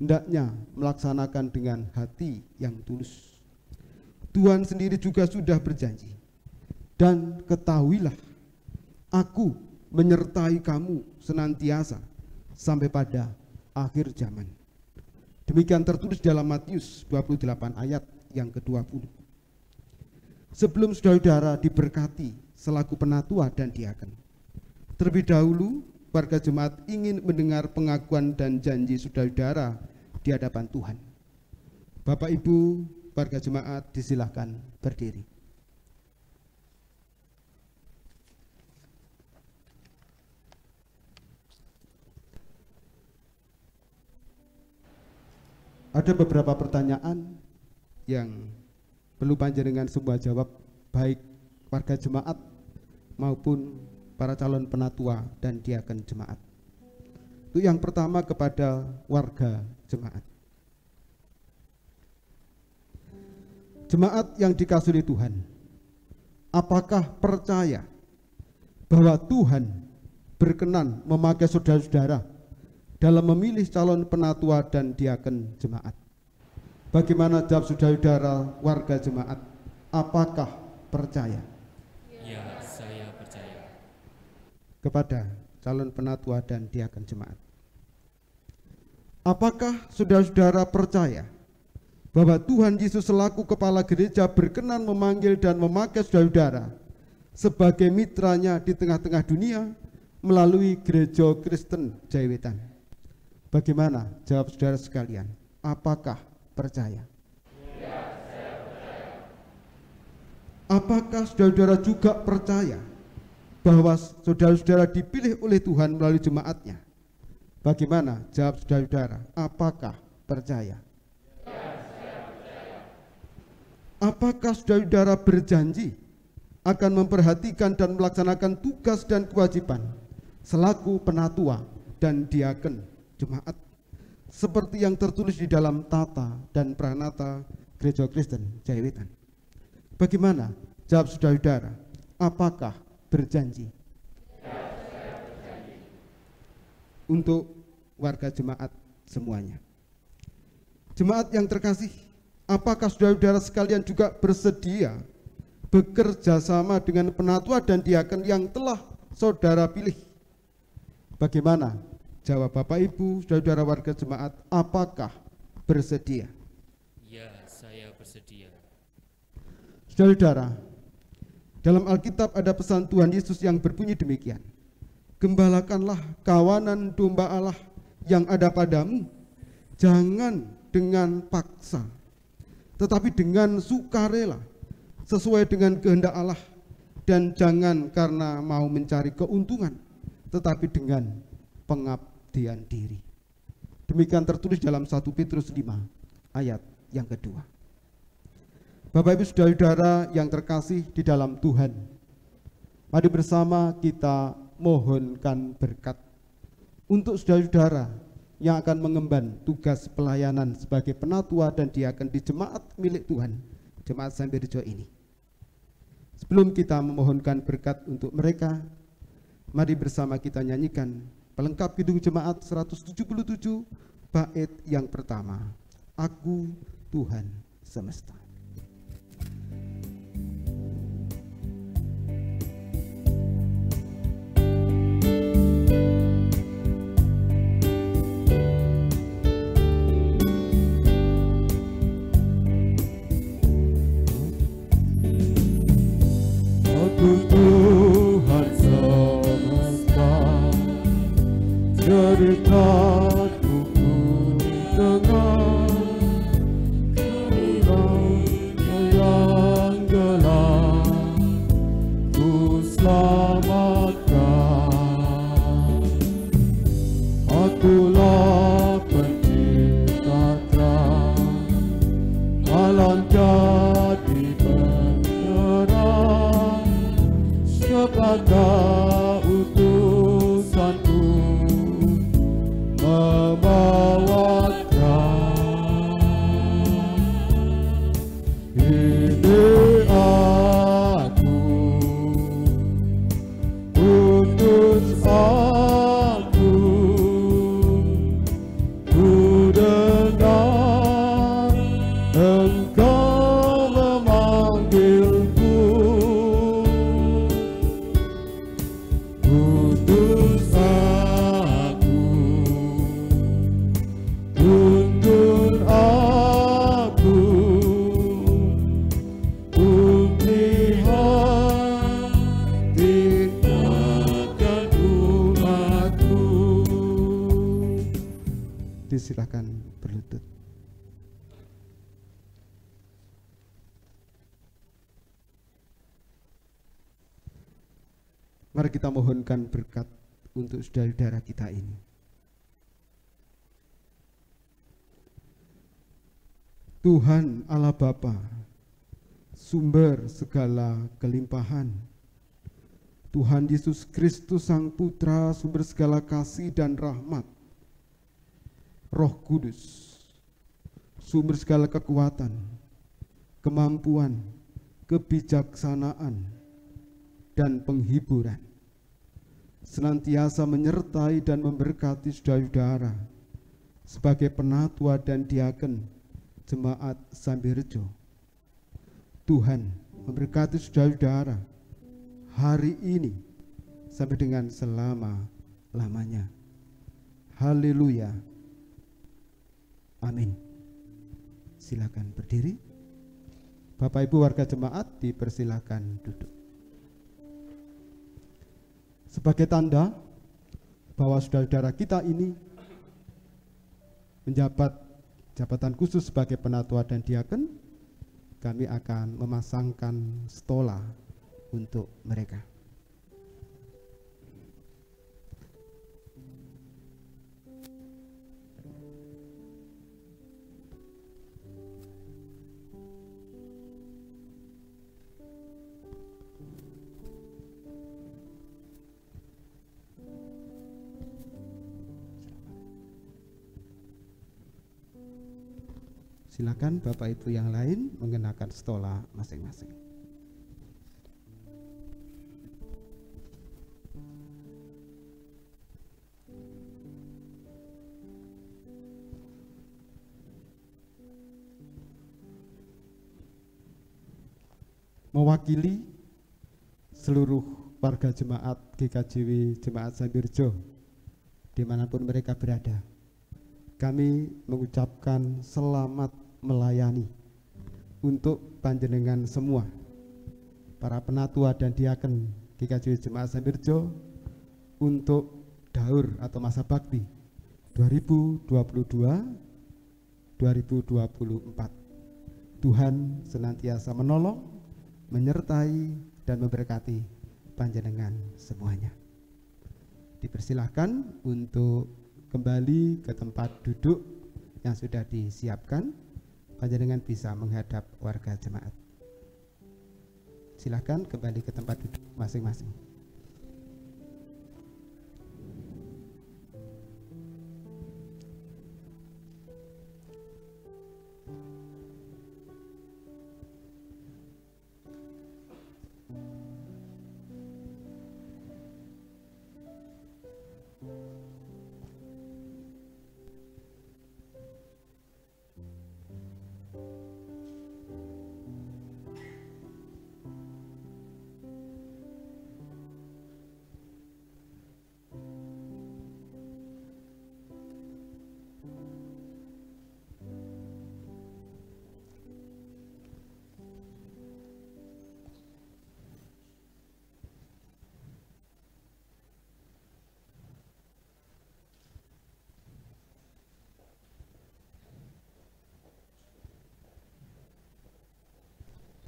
hendaknya melaksanakan dengan hati yang tulus. Tuhan sendiri juga sudah berjanji, dan ketahuilah, aku menyertai kamu senantiasa sampai pada akhir zaman. Demikian tertulis dalam Matius 28 ayat yang ke-20. Sebelum saudara-saudara diberkati selaku penatua dan diaken, terlebih dahulu warga jemaat ingin mendengar pengakuan dan janji saudara-saudara di hadapan Tuhan. Bapak, Ibu, warga jemaat disilahkan berdiri. Ada beberapa pertanyaan yang perlu panjenengan semua jawab, baik warga jemaat maupun para calon penatua dan diaken jemaat. Itu yang pertama kepada warga jemaat. Jemaat yang dikasihi Tuhan, apakah percaya bahwa Tuhan berkenan memakai saudara-saudara dalam memilih calon penatua dan diaken jemaat? Bagaimana jawab saudara-saudara warga jemaat? Apakah percaya? Ya, saya percaya. Kepada calon penatua dan diaken jemaat. Apakah saudara-saudara percaya bahwa Tuhan Yesus selaku kepala gereja berkenan memanggil dan memakai saudara-saudara sebagai mitranya di tengah-tengah dunia melalui Gereja Kristen Jaiwetan? Bagaimana jawab saudara sekalian? Apakah percaya? Ya, saya percaya. Apakah saudara-saudara juga percaya bahwa saudara-saudara dipilih oleh Tuhan melalui jemaatnya? Bagaimana jawab saudara-saudara? Apakah percaya? Ya, saya percaya. Apakah saudara-saudara berjanji akan memperhatikan dan melaksanakan tugas dan kewajiban selaku penatua dan diaken jemaat seperti yang tertulis di dalam tata dan pranata Gereja Kristen Jaiwetan? Bagaimana jawab saudara-saudara? Apakah berjanji? Ya, saya berjanji. Untuk warga jemaat semuanya. Jemaat yang terkasih, apakah saudara-saudara sekalian juga bersedia bekerja sama dengan penatua dan diaken yang telah saudara pilih? Bagaimana jawab Bapak, Ibu, saudara-saudara warga jemaat? Apakah bersedia? Ya, saya bersedia. Saudara-saudara, dalam Alkitab ada pesan Tuhan Yesus yang berbunyi demikian. Gembalakanlah kawanan domba Allah yang ada padamu, jangan dengan paksa, tetapi dengan sukarela, sesuai dengan kehendak Allah, dan jangan karena mau mencari keuntungan, tetapi dengan pengabdian diri. Demikian tertulis dalam 1 Petrus 5 ayat yang kedua. Bapak, Ibu, saudara-saudara yang terkasih di dalam Tuhan, mari bersama kita mohonkan berkat untuk saudara-saudara yang akan mengemban tugas pelayanan sebagai penatua dan diaken di jemaat milik Tuhan, Jemaat Sampirjo ini. Sebelum kita memohonkan berkat untuk mereka, mari bersama kita nyanyikan pelengkap Kidung Jemaat 177 bait yang pertama, Aku Tuhan Semesta. Aku Tuhan semesta, cerita buku menjadi penerang sebagai utusanku membawa terang. Ini aku, utus aku, ku dengar Engkau memanggilku. Utus aku, tuntun aku, lihat tingkatkan umatku. Disilakan berlutut. Mari kita mohonkan berkat untuk saudara-saudara kita ini. Tuhan Allah Bapa, sumber segala kelimpahan, Tuhan Yesus Kristus Sang Putra, sumber segala kasih dan rahmat, Roh Kudus, sumber segala kekuatan, kemampuan, kebijaksanaan, dan penghiburan, senantiasa menyertai dan memberkati saudara-saudara sebagai penatua dan diaken Jemaat Sambirejo. Tuhan memberkati saudara-saudara hari ini sampai dengan selama-lamanya. Haleluya. Amin. Silakan berdiri. Bapak Ibu warga jemaat dipersilakan duduk. Sebagai tanda bahwa saudara-saudara kita ini menjabat jabatan khusus sebagai penatua dan diaken, kami akan memasangkan stola untuk mereka. Silakan Bapak Ibu yang lain mengenakan stola masing-masing. Mewakili seluruh warga jemaat GKJW Jemaat Sambirejo dimanapun mereka berada, kami mengucapkan selamat melayani untuk panjenengan semua, para penatua dan diaken GKJW Jemaat Sambirejo untuk daur atau masa bakti 2022-2024. Tuhan senantiasa menolong, menyertai dan memberkati panjenengan semuanya. Dipersilahkan untuk kembali ke tempat duduk yang sudah disiapkan. Panjenengan bisa menghadap warga jemaat. Silakan kembali ke tempat duduk masing-masing.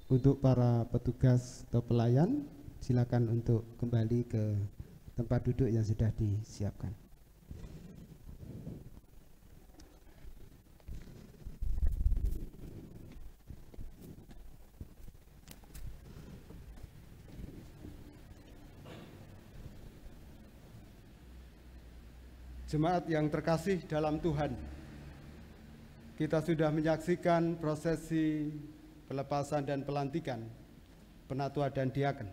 Untuk para petugas atau pelayan, silakan untuk kembali ke tempat duduk yang sudah disiapkan. Jemaat yang terkasih dalam Tuhan, kita sudah menyaksikan prosesi pelepasan dan pelantikan penatua dan diaken.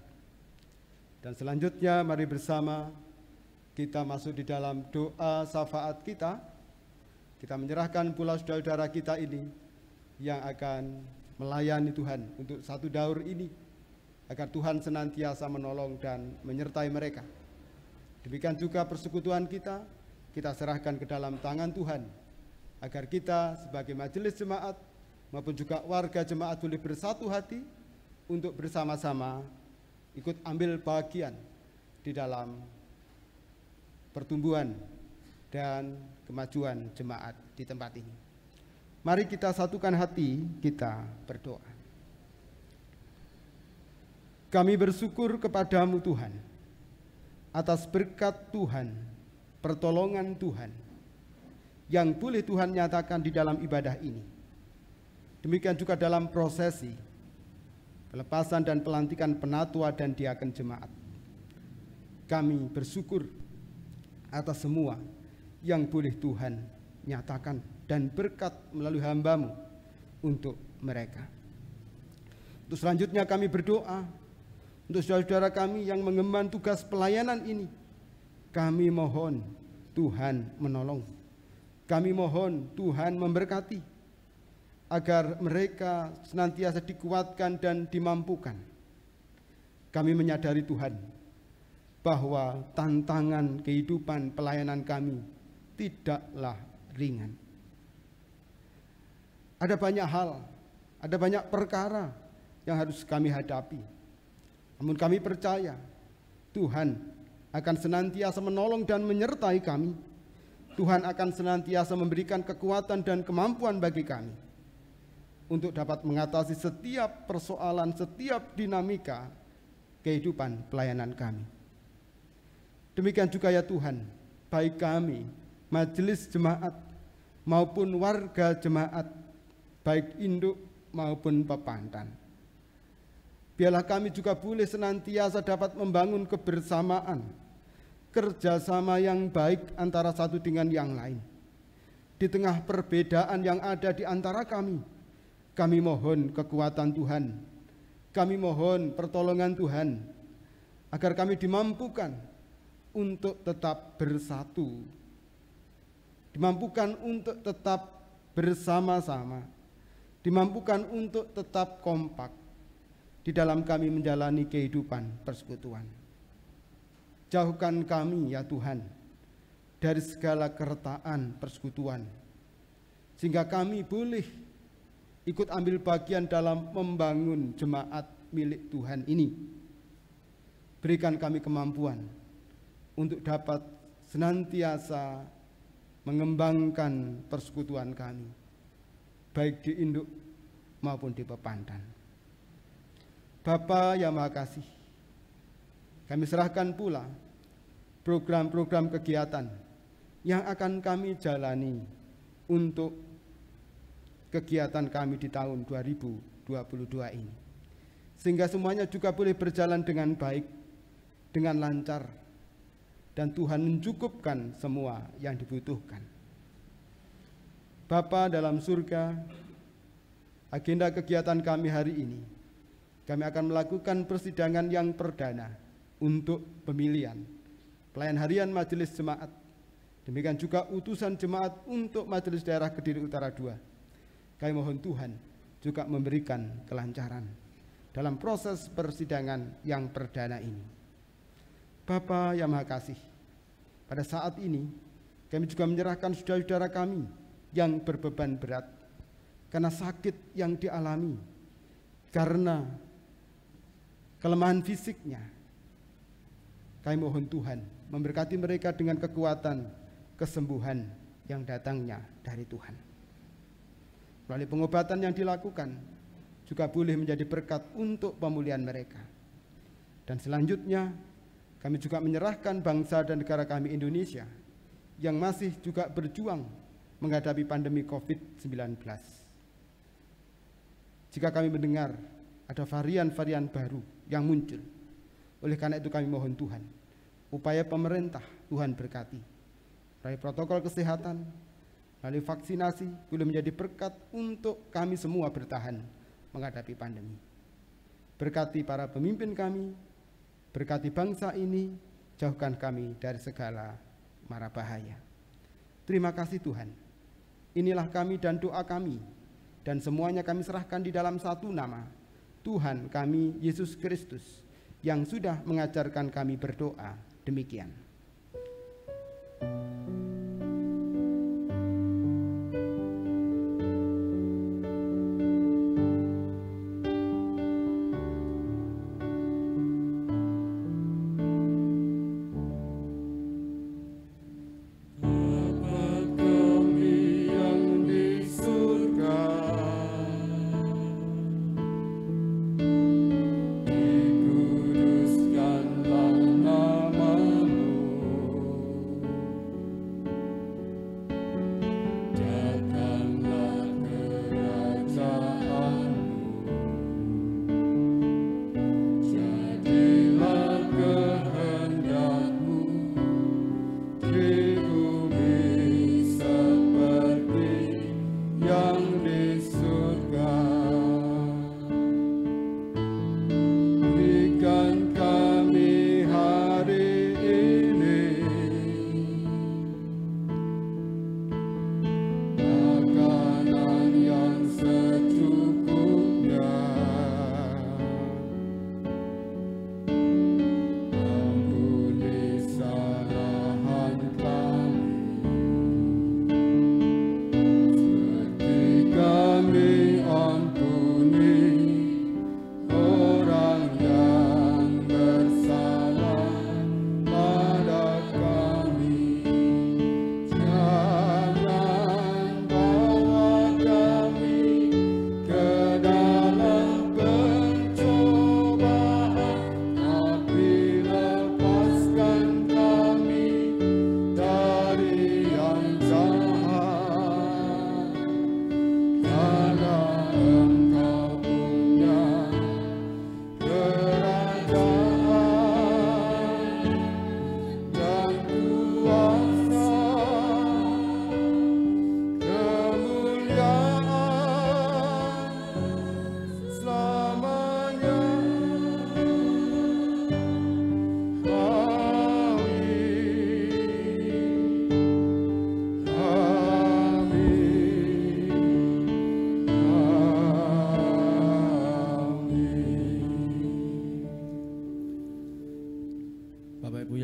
Dan selanjutnya mari bersama kita masuk di dalam doa syafaat kita. Kita menyerahkan pula saudara-saudara kita ini yang akan melayani Tuhan untuk satu daur ini, agar Tuhan senantiasa menolong dan menyertai mereka. Demikian juga persekutuan kita serahkan ke dalam tangan Tuhan, agar kita sebagai majelis jemaat maupun juga warga jemaat boleh bersatu hati untuk bersama-sama ikut ambil bagian di dalam pertumbuhan dan kemajuan jemaat di tempat ini. Mari kita satukan hati, kita berdoa. Kami bersyukur kepadamu Tuhan, atas berkat Tuhan, pertolongan Tuhan, yang boleh Tuhan nyatakan di dalam ibadah ini. Demikian juga dalam prosesi pelepasan dan pelantikan penatua dan diaken jemaat. Kami bersyukur atas semua yang boleh Tuhan nyatakan dan berkat melalui hamba-Mu untuk mereka. Untuk selanjutnya kami berdoa untuk saudara-saudara kami yang mengemban tugas pelayanan ini. Kami mohon Tuhan menolong. Kami mohon Tuhan memberkati, agar mereka senantiasa dikuatkan dan dimampukan. Kami menyadari Tuhan bahwa tantangan kehidupan pelayanan kami tidaklah ringan. Ada banyak hal, ada banyak perkara yang harus kami hadapi. Namun kami percaya Tuhan akan senantiasa menolong dan menyertai kami. Tuhan akan senantiasa memberikan kekuatan dan kemampuan bagi kami untuk dapat mengatasi setiap persoalan, setiap dinamika kehidupan pelayanan kami. Demikian juga ya Tuhan, baik kami, majelis jemaat maupun warga jemaat, baik induk maupun pepantan. Biarlah kami juga boleh senantiasa dapat membangun kebersamaan, kerjasama yang baik antara satu dengan yang lain. Di tengah perbedaan yang ada di antara kami mohon kekuatan Tuhan, kami mohon pertolongan Tuhan, agar kami dimampukan untuk tetap bersatu, dimampukan untuk tetap bersama-sama, dimampukan untuk tetap kompak di dalam kami menjalani kehidupan persekutuan. Jauhkan kami ya Tuhan dari segala keretaan persekutuan, sehingga kami boleh ikut ambil bagian dalam membangun jemaat milik Tuhan ini. Berikan kami kemampuan untuk dapat senantiasa mengembangkan persekutuan kami, baik di induk maupun di pepantan. Bapa yang Maha Kasih, kami serahkan pula program-program kegiatan yang akan kami jalani untuk kegiatan kami di tahun 2022 ini, sehingga semuanya juga boleh berjalan dengan baik, dengan lancar, dan Tuhan mencukupkan semua yang dibutuhkan. Bapa dalam surga, agenda kegiatan kami hari ini, kami akan melakukan persidangan yang perdana untuk pemilihan pelayan harian majelis jemaat, demikian juga utusan jemaat untuk majelis daerah Kediri Utara 2. Kami mohon Tuhan juga memberikan kelancaran dalam proses persidangan yang perdana ini. Bapa yang Maha Kasih, pada saat ini kami juga menyerahkan saudara-saudara kami yang berbeban berat karena sakit yang dialami, karena kelemahan fisiknya. Kami mohon Tuhan memberkati mereka dengan kekuatan kesembuhan yang datangnya dari Tuhan. Melalui pengobatan yang dilakukan juga boleh menjadi berkat untuk pemulihan mereka. Dan selanjutnya kami juga menyerahkan bangsa dan negara kami Indonesia yang masih juga berjuang menghadapi pandemi COVID-19. Jika kami mendengar ada varian-varian baru yang muncul, oleh karena itu kami mohon Tuhan, upaya pemerintah Tuhan berkati, melalui protokol kesehatan, melalui vaksinasi, boleh menjadi berkat untuk kami semua bertahan menghadapi pandemi. Berkati para pemimpin kami, berkati bangsa ini, jauhkan kami dari segala mara bahaya. Terima kasih Tuhan. Inilah kami dan doa kami, dan semuanya kami serahkan di dalam satu nama, Tuhan kami Yesus Kristus, yang sudah mengajarkan kami berdoa demikian.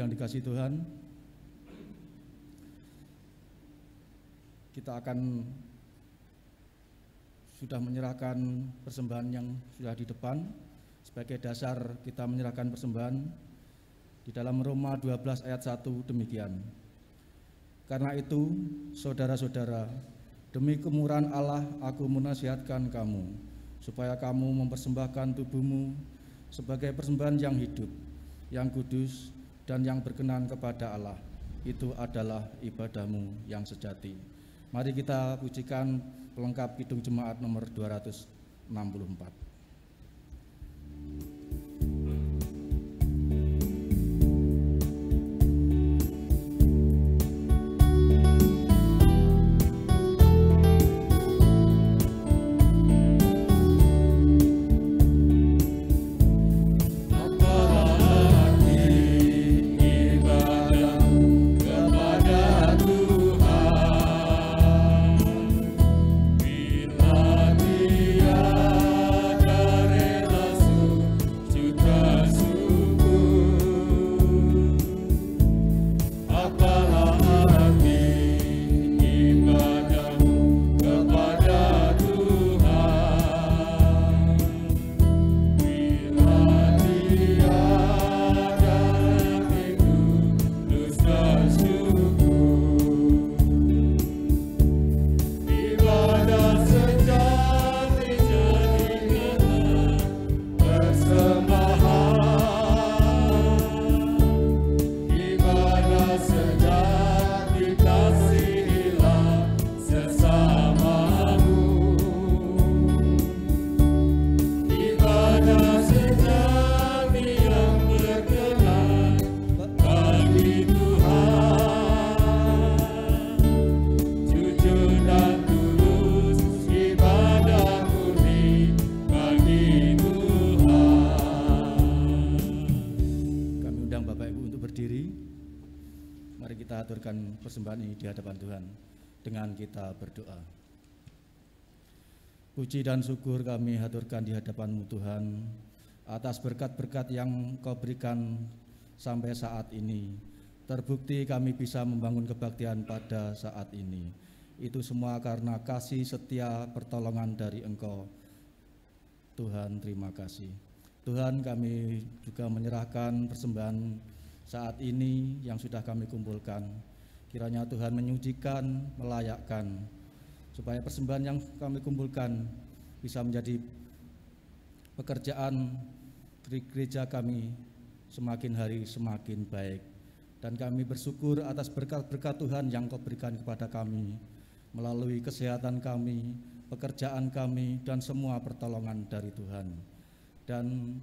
Dikasih Tuhan, kita akan sudah menyerahkan persembahan yang sudah di depan. Sebagai dasar kita menyerahkan persembahan di dalam Roma 12 ayat 1 demikian. Karena itu, saudara-saudara, demi kemurahan Allah aku menasihatkan kamu, supaya kamu mempersembahkan tubuhmu sebagai persembahan yang hidup, yang kudus, dan yang berkenan kepada Allah. Itu adalah ibadahmu yang sejati. Mari kita pujikan pelengkap Kidung Jemaat nomor 264. Bila dia menyampaikan persembahan ini di hadapan Tuhan dengan kita berdoa. Puji dan syukur kami haturkan di hadapan-Mu Tuhan atas berkat-berkat yang Kau berikan sampai saat ini. Terbukti kami bisa membangun kebaktian pada saat ini. Itu semua karena kasih setia pertolongan dari Engkau. Tuhan, terima kasih. Tuhan, kami juga menyerahkan persembahan saat ini yang sudah kami kumpulkan. Kiranya Tuhan menyucikan, melayakkan, supaya persembahan yang kami kumpulkan bisa menjadi pekerjaan gereja kami semakin hari semakin baik. Dan kami bersyukur atas berkat-berkat Tuhan yang Kau berikan kepada kami melalui kesehatan kami, pekerjaan kami, dan semua pertolongan dari Tuhan. Dan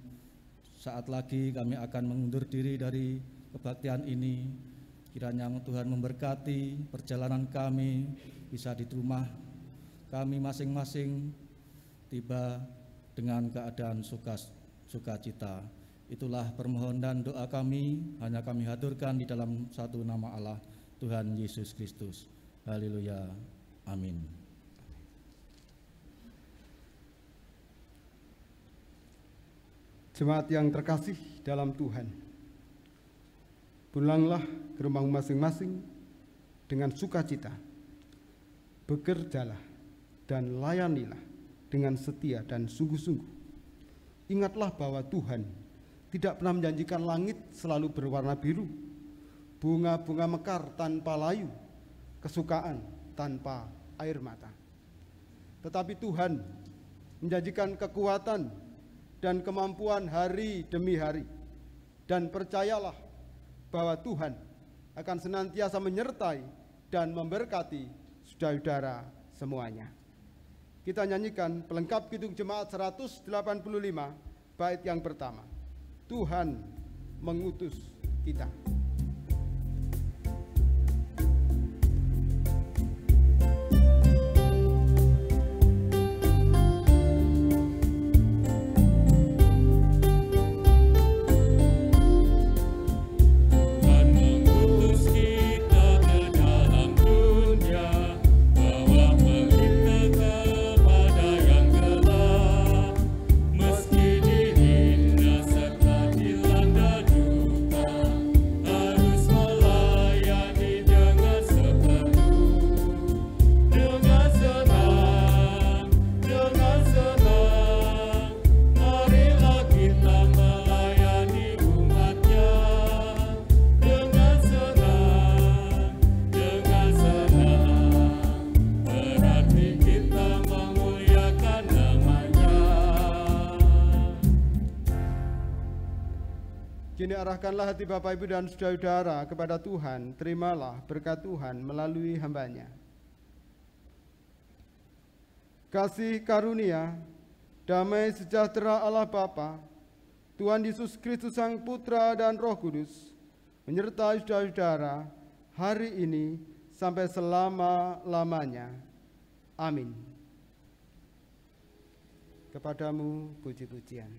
saat lagi kami akan mengundur diri dari kebaktian ini. Kiranya Tuhan memberkati perjalanan kami bisa di rumah kami masing-masing tiba dengan keadaan sukacita. Itulah permohonan dan doa kami, hanya kami haturkan di dalam satu nama Allah, Tuhan Yesus Kristus. Haleluya. Amin. Jemaat yang terkasih dalam Tuhan, pulanglah ke rumah masing-masing dengan sukacita. Bekerjalah dan layanilah dengan setia dan sungguh-sungguh. Ingatlah bahwa Tuhan tidak pernah menjanjikan langit selalu berwarna biru, bunga-bunga mekar tanpa layu, kesukaan tanpa air mata. Tetapi Tuhan menjanjikan kekuatan dan kemampuan hari demi hari. Dan percayalah bahwa Tuhan akan senantiasa menyertai dan memberkati saudara-saudara semuanya. Kita nyanyikan pelengkap Kidung Jemaat 185 bait yang pertama. Tuhan mengutus kita. Kini arahkanlah hati Bapak Ibu dan saudara-saudara kepada Tuhan. Terimalah berkat Tuhan melalui hamba-Nya. Kasih karunia, damai sejahtera Allah Bapa, Tuhan Yesus Kristus Sang Putra dan Roh Kudus menyertai saudara-saudara hari ini sampai selama-lamanya. Amin. Kepadamu puji-pujian.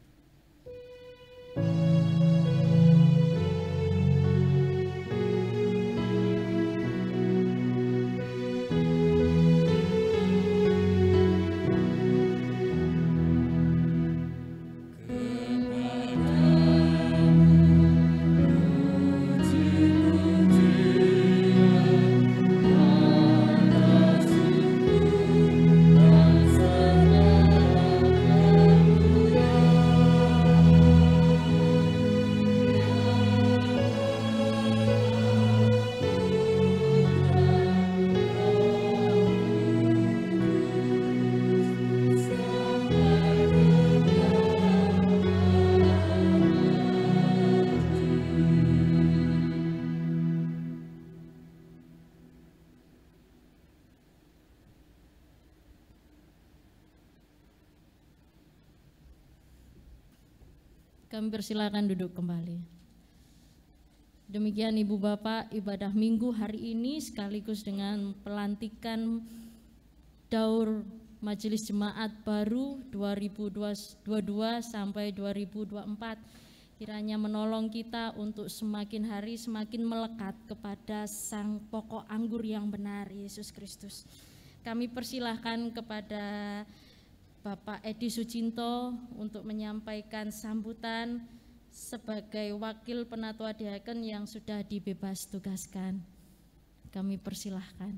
Kami persilakan duduk kembali. Demikian Ibu Bapak, ibadah Minggu hari ini sekaligus dengan pelantikan Daur Majelis Jemaat baru 2022 sampai 2024 kiranya menolong kita untuk semakin hari semakin melekat kepada Sang Pokok Anggur yang benar, Yesus Kristus. Kami persilahkan kepada Bapak Edi Sucinto untuk menyampaikan sambutan sebagai wakil penatua diaken yang sudah dibebas tugaskan. Kami persilahkan.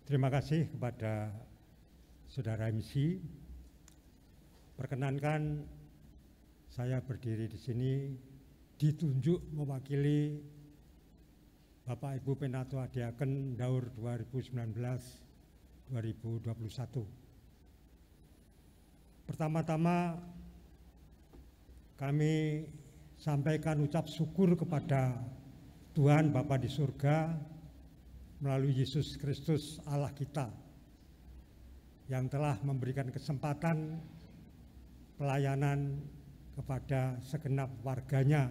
Terima kasih kepada Saudara MC. Perkenankan saya berdiri di sini ditunjuk mewakili Bapak Ibu Penatua Diaken Daur 2019-2021. Pertama-tama kami sampaikan ucap syukur kepada Tuhan Bapa di surga melalui Yesus Kristus Allah kita yang telah memberikan kesempatan pelayanan kepada segenap warganya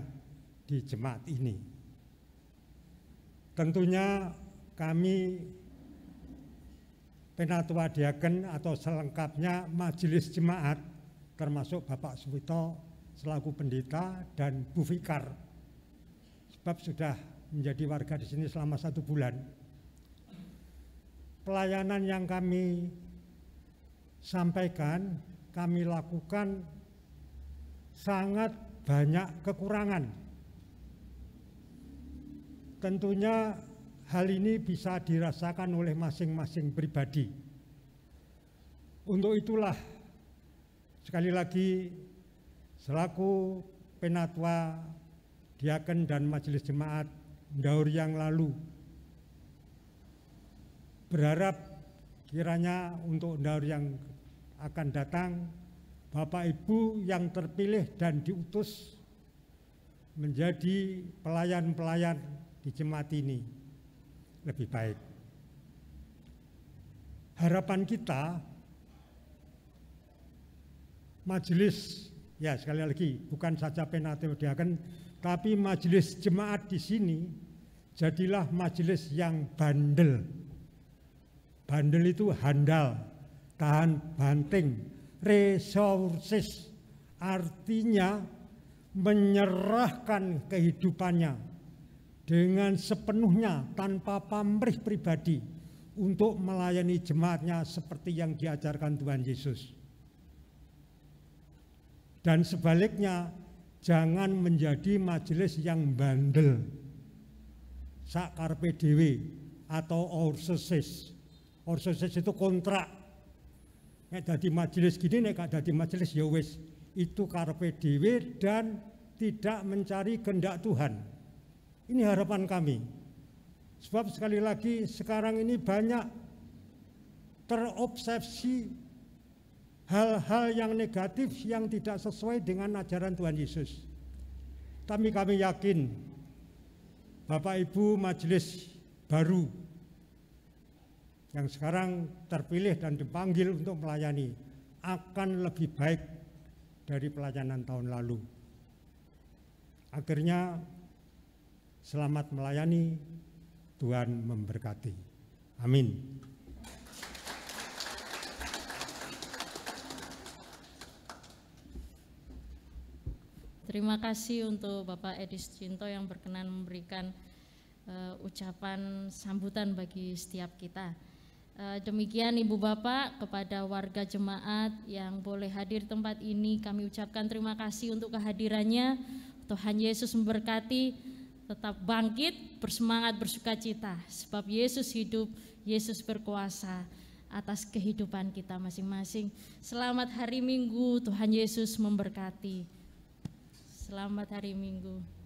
di jemaat ini. Tentunya kami Penatua Diaken atau selengkapnya Majelis Jemaat termasuk Bapak Suwito selaku pendeta dan Bu Fikar, sebab sudah menjadi warga di sini selama 1 bulan. Pelayanan yang kami sampaikan, kami lakukan sangat banyak kekurangan. Tentunya hal ini bisa dirasakan oleh masing-masing pribadi. Untuk itulah, sekali lagi, selaku Penatua Diaken dan Majelis Jemaat Daur yang lalu, berharap kiranya untuk daur yang akan datang, Bapak Ibu yang terpilih dan diutus menjadi pelayan-pelayan di jemaat ini lebih baik. Harapan kita, majelis, ya sekali lagi, bukan saja Penatua Diaken, tapi majelis jemaat di sini jadilah majelis yang bandel. Bandel itu handal, tahan banting, resources, artinya menyerahkan kehidupannya dengan sepenuhnya tanpa pamrih pribadi untuk melayani jemaatnya seperti yang diajarkan Tuhan Yesus. Dan sebaliknya, jangan menjadi majelis yang bandel, sak karepe dhewe atau outsources. Outsources itu kontrak. Nek dadi majelis gini, nek gak dadi majelis ya wis, itu karepe dhewe dan tidak mencari kehendak Tuhan. Ini harapan kami. Sebab sekali lagi sekarang ini banyak terobsesi hal-hal yang negatif yang tidak sesuai dengan ajaran Tuhan Yesus. Tapi kami yakin Bapak Ibu majelis baru yang sekarang terpilih dan dipanggil untuk melayani akan lebih baik dari pelayanan tahun lalu. Akhirnya selamat melayani, Tuhan memberkati. Amin. Terima kasih untuk Bapak Edi Sucinto yang berkenan memberikan ucapan sambutan bagi setiap kita. Demikian Ibu Bapak, kepada warga jemaat yang boleh hadir tempat ini kami ucapkan terima kasih untuk kehadirannya. Tuhan Yesus memberkati, tetap bangkit, bersemangat, bersukacita, sebab Yesus hidup, Yesus berkuasa atas kehidupan kita masing-masing. Selamat hari Minggu, Tuhan Yesus memberkati. Selamat hari Minggu.